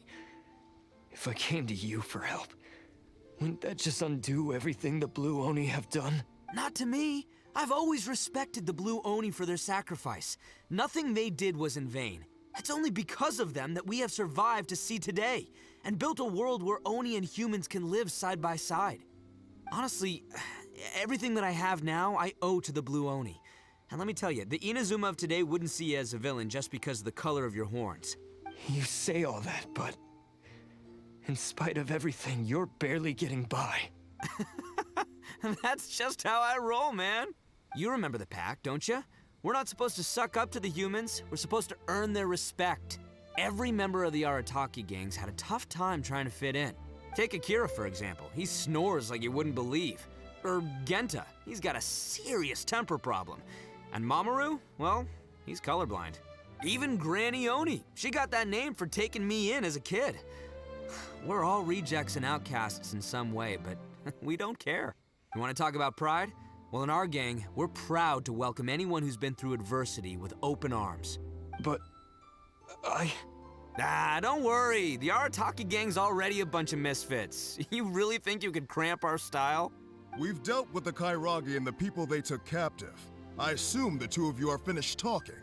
If I came to you for help, wouldn't that just undo everything the Blue Oni have done? Not to me. I've always respected the Blue Oni for their sacrifice. Nothing they did was in vain. It's only because of them that we have survived to see today, and built a world where Oni and humans can live side by side. Honestly, everything that I have now, I owe to the Blue Oni. And let me tell you, the Inazuma of today wouldn't see you as a villain just because of the color of your horns. You say all that, but in spite of everything, you're barely getting by. That's just how I roll, man. You remember the pact, don't you? We're not supposed to suck up to the humans. We're supposed to earn their respect. Every member of the Arataki gangs had a tough time trying to fit in. Take Akira, for example. He snores like you wouldn't believe. Or Genta. He's got a serious temper problem. And Mamoru? Well, he's colorblind. Even Granny Oni. She got that name for taking me in as a kid. We're all rejects and outcasts in some way, but we don't care. You want to talk about pride? Well, in our gang, we're proud to welcome anyone who's been through adversity with open arms. But Ah, don't worry. The Arataki gang's already a bunch of misfits. You really think you could cramp our style? We've dealt with the Kairagi and the people they took captive. I assume the two of you are finished talking.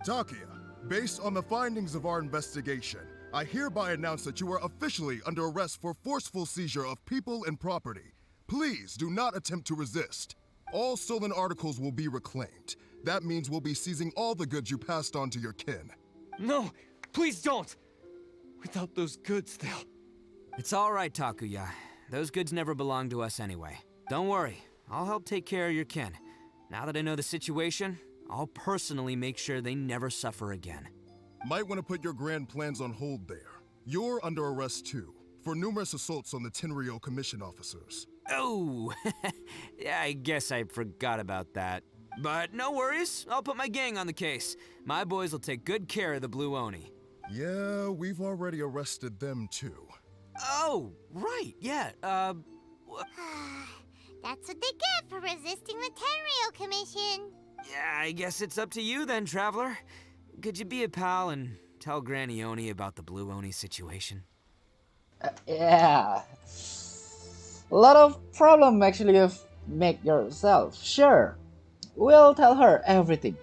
Takia, based on the findings of our investigation, I hereby announce that you are officially under arrest for forceful seizure of people and property. Please do not attempt to resist. All stolen articles will be reclaimed. That means we'll be seizing all the goods you passed on to your kin. No, please don't! Without those goods, they'll... It's all right, Takuya. Those goods never belonged to us anyway. Don't worry, I'll help take care of your kin. Now that I know the situation, I'll personally make sure they never suffer again. Might want to put your grand plans on hold there. You're under arrest too, for numerous assaults on the Tenryou Commission officers. Oh, yeah, I guess I forgot about that. But no worries, I'll put my gang on the case. My boys will take good care of the Blue Oni. Yeah, we've already arrested them too. Oh, right, yeah, That's what they get for resisting the Tenryou Commission. Yeah, I guess it's up to you then, Traveler. Could you be a pal and tell Granny Oni about the Blue Oni situation? Yeah. A lot of problem actually you make yourself. Sure. We'll tell her everything.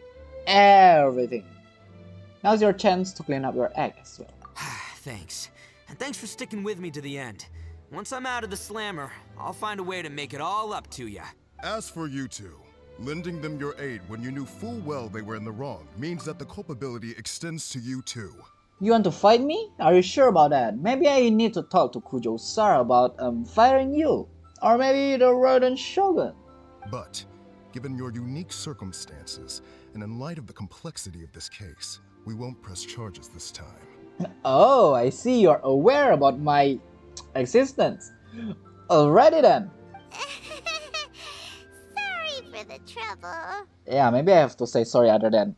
Everything. Now's your chance to clean up your act as well. Thanks. And thanks for sticking with me to the end. Once I'm out of the slammer, I'll find a way to make it all up to ya. As for you two, lending them your aid when you knew full well they were in the wrong means that the culpability extends to you too. You want to fight me? Are you sure about that? Maybe I need to talk to Kujo-Sara about firing you. Or maybe the Rodent Shogun. But, given your unique circumstances, and in light of the complexity of this case, we won't press charges this time. Oh, I see you're aware about my existence. Alrighty then. Sorry for the trouble. Yeah, maybe I have to say sorry other than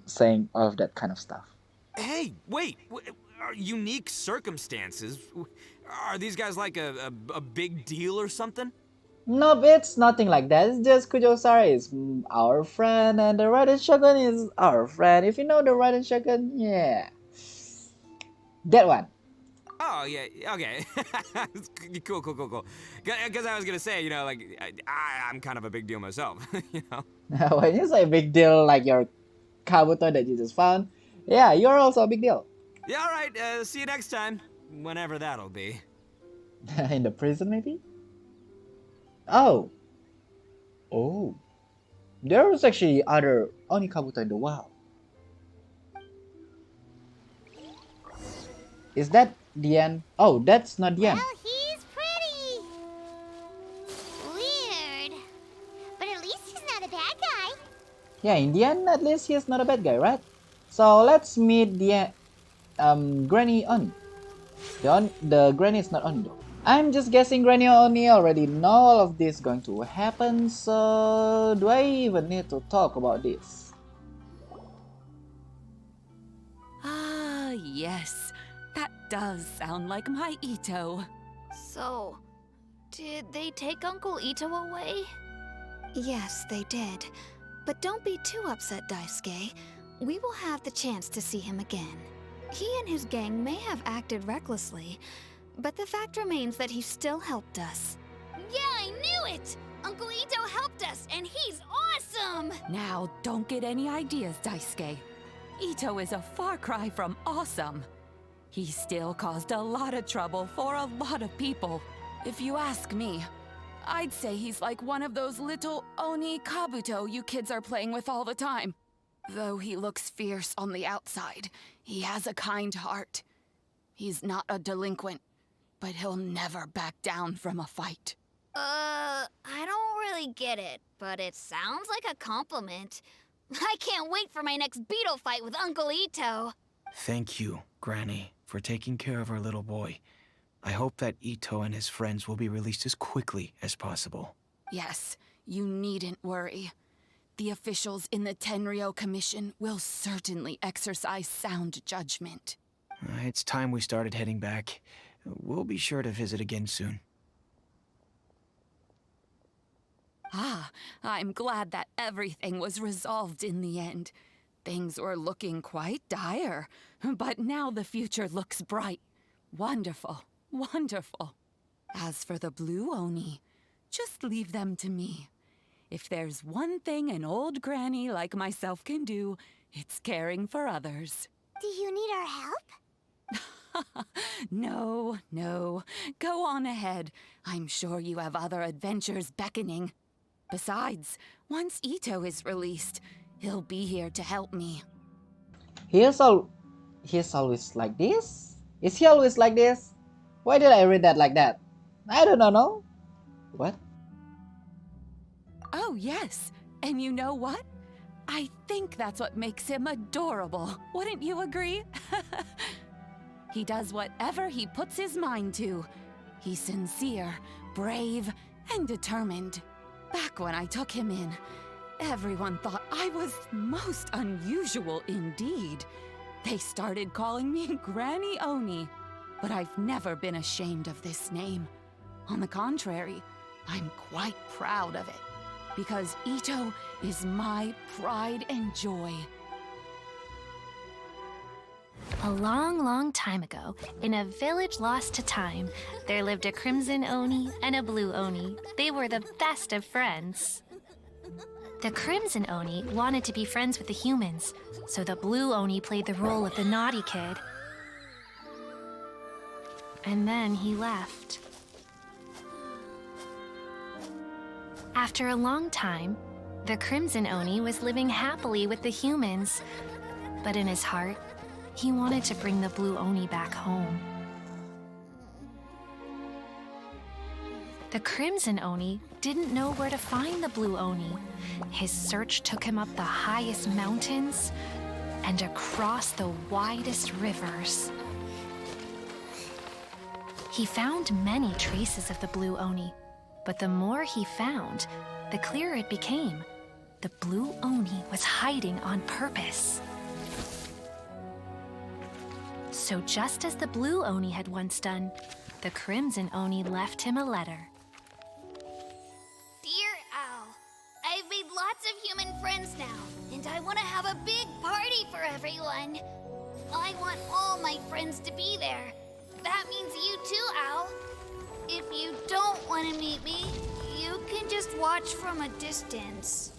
saying all of that kind of stuff. Hey, wait! Unique circumstances? Are these guys like a big deal or something? Nope, it's nothing like that. It's just Kujo-Sara is our friend and the Raiden Shogun is our friend. If you know the Raiden Shogun, yeah. That one. Oh, yeah, okay. Cool. Because I was gonna say, you know, like, I'm kind of a big deal myself, you know? When you say big deal like your Kabuto that you just found, yeah, you're also a big deal. Yeah, alright, see you next time. Whenever that'll be. In the prison, maybe? Oh. There was actually other Oni Kabuto in the wild. Is that the end? Oh, that's not the end. Well, he's pretty. Weird. But at least he's not a bad guy. Yeah, in the end, at least he's not a bad guy, right? So let's meet the Granny Oni. The Granny is not Oni though. I'm just guessing Granny Oni already know all of this going to happen, so do I even need to talk about this? Ah, yes. That does sound like my Itto. So, did they take Uncle Itto away? Yes, they did. But don't be too upset, Daisuke. We will have the chance to see him again. He and his gang may have acted recklessly, but the fact remains that he still helped us. Yeah, I knew it! Uncle Itto helped us, and he's awesome! Now, don't get any ideas, Daisuke. Itto is a far cry from awesome. He still caused a lot of trouble for a lot of people. If you ask me, I'd say he's like one of those little Oni Kabuto you kids are playing with all the time. Though he looks fierce on the outside, he has a kind heart. He's not a delinquent, but he'll never back down from a fight. I don't really get it, but it sounds like a compliment. I can't wait for my next beetle fight with Uncle Itto. Thank you, Granny, for taking care of our little boy. I hope that Itto and his friends will be released as quickly as possible. Yes, you needn't worry. The officials in the Tenryou Commission will certainly exercise sound judgment. It's time we started heading back. We'll be sure to visit again soon. Ah, I'm glad that everything was resolved in the end. Things were looking quite dire, but now the future looks bright. Wonderful, wonderful. As for the blue Oni, just leave them to me. If there's one thing an old granny like myself can do, it's caring for others. Do you need our help? No, no. Go on ahead. I'm sure you have other adventures beckoning. Besides, once Itto is released, he'll be here to help me. He's always like this? Is he always like this? Why did I read that like that? I don't know. What? Oh, yes. And you know what? I think that's what makes him adorable. Wouldn't you agree? He does whatever he puts his mind to. He's sincere, brave, and determined. Back when I took him in, everyone thought I was most unusual indeed. They started calling me Granny Oni, but I've never been ashamed of this name. On the contrary, I'm quite proud of it, because Itto is my pride and joy. A long, long time ago, in a village lost to time, there lived a crimson Oni and a blue Oni. They were the best of friends. The crimson Oni wanted to be friends with the humans, so the blue Oni played the role of the naughty kid. And then he left. After a long time, the crimson Oni was living happily with the humans, but in his heart, he wanted to bring the blue Oni back home. The crimson Oni didn't know where to find the blue Oni. His search took him up the highest mountains and across the widest rivers. He found many traces of the blue Oni, but the more he found, the clearer it became. The blue Oni was hiding on purpose. So just as the blue Oni had once done, the crimson Oni left him a letter. Dear Owl, I've made lots of human friends now, and I want to have a big party for everyone. I want all my friends to be there. That means you too, Owl. If you don't want to meet me, you can just watch from a distance.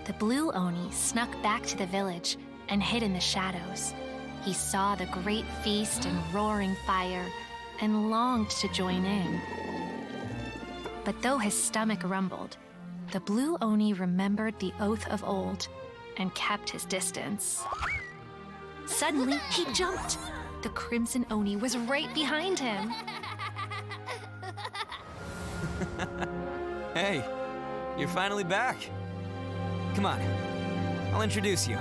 The blue Oni snuck back to the village and hid in the shadows. He saw the great feast and roaring fire and longed to join in. But though his stomach rumbled, the blue Oni remembered the oath of old and kept his distance. Suddenly, he jumped. The crimson Oni was right behind him. Hey, you're finally back. Come on, I'll introduce you.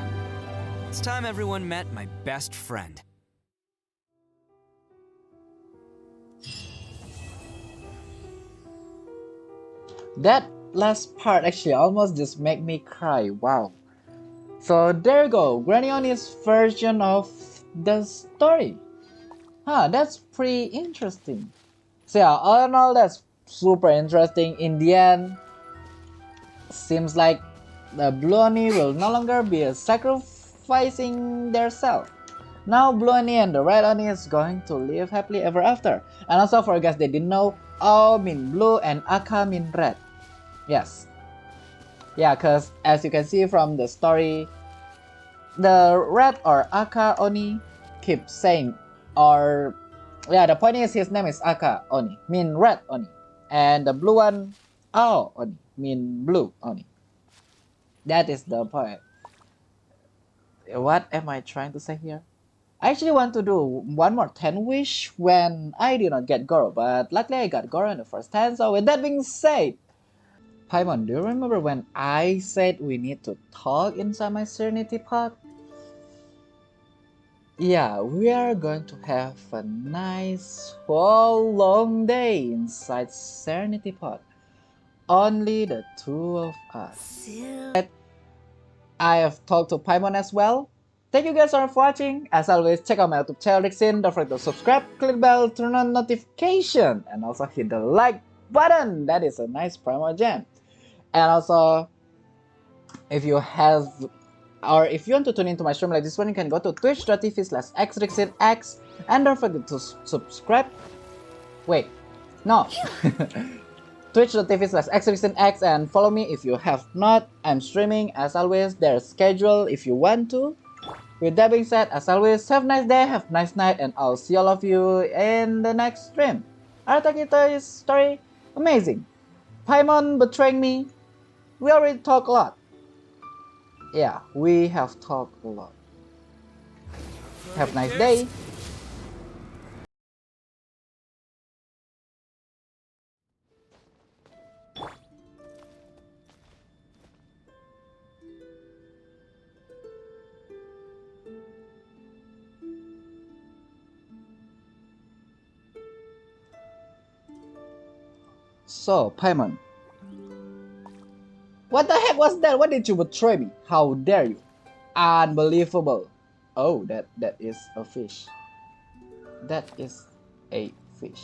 It's time everyone met my best friend. That last part actually almost just make me cry. Wow. So there you go, Granny Oni's version of the story. That's pretty interesting. So yeah, all in all, that's super interesting. In the end, seems like the Blue Oni will no longer be sacrificing their self. Now Blue Oni and the Red Oni is going to live happily ever after. And also for you guys that didn't know, O mean blue and Aka mean red. Yes. Yeah, because as you can see from the story, the red or Aka Oni keeps saying, or yeah, the point is his name is Aka Oni, mean red Oni. And the blue one, Ao Oni, mean blue Oni. That is the point. What am I trying to say here? I actually want to do one more 10 wish when I did not get Goro, but luckily I got Goro in the first 10. So with that being said, Paimon, do you remember when I said we need to talk inside my Serenity Pod? Yeah, we are going to have a nice whole long day inside Serenity Pod. Only the two of us. I have talked to Paimon as well. Thank you guys so much for watching. As always, check out my YouTube channel Richzyn. Don't forget to subscribe, click the bell, turn on notification, and also hit the like button. That is a nice promo gem. And also, if you have Or if you want to tune into my stream like this one, you can go to twitch.tv/xRickzinX and don't forget to subscribe. Wait, no. Twitch.tv/xRickzinX and follow me if you have not. I'm streaming as always. There's schedule if you want to. With that being said, as always, have a nice day, have a nice night, and I'll see all of you in the next stream. Arataki Itto's story, amazing. Paimon betraying me. We already talked a lot. Yeah, we have talked a lot. Have a nice day. So, Paimon. What the heck was that? Why did you betray me? How dare you? Unbelievable. Oh, that is a fish. That is a fish.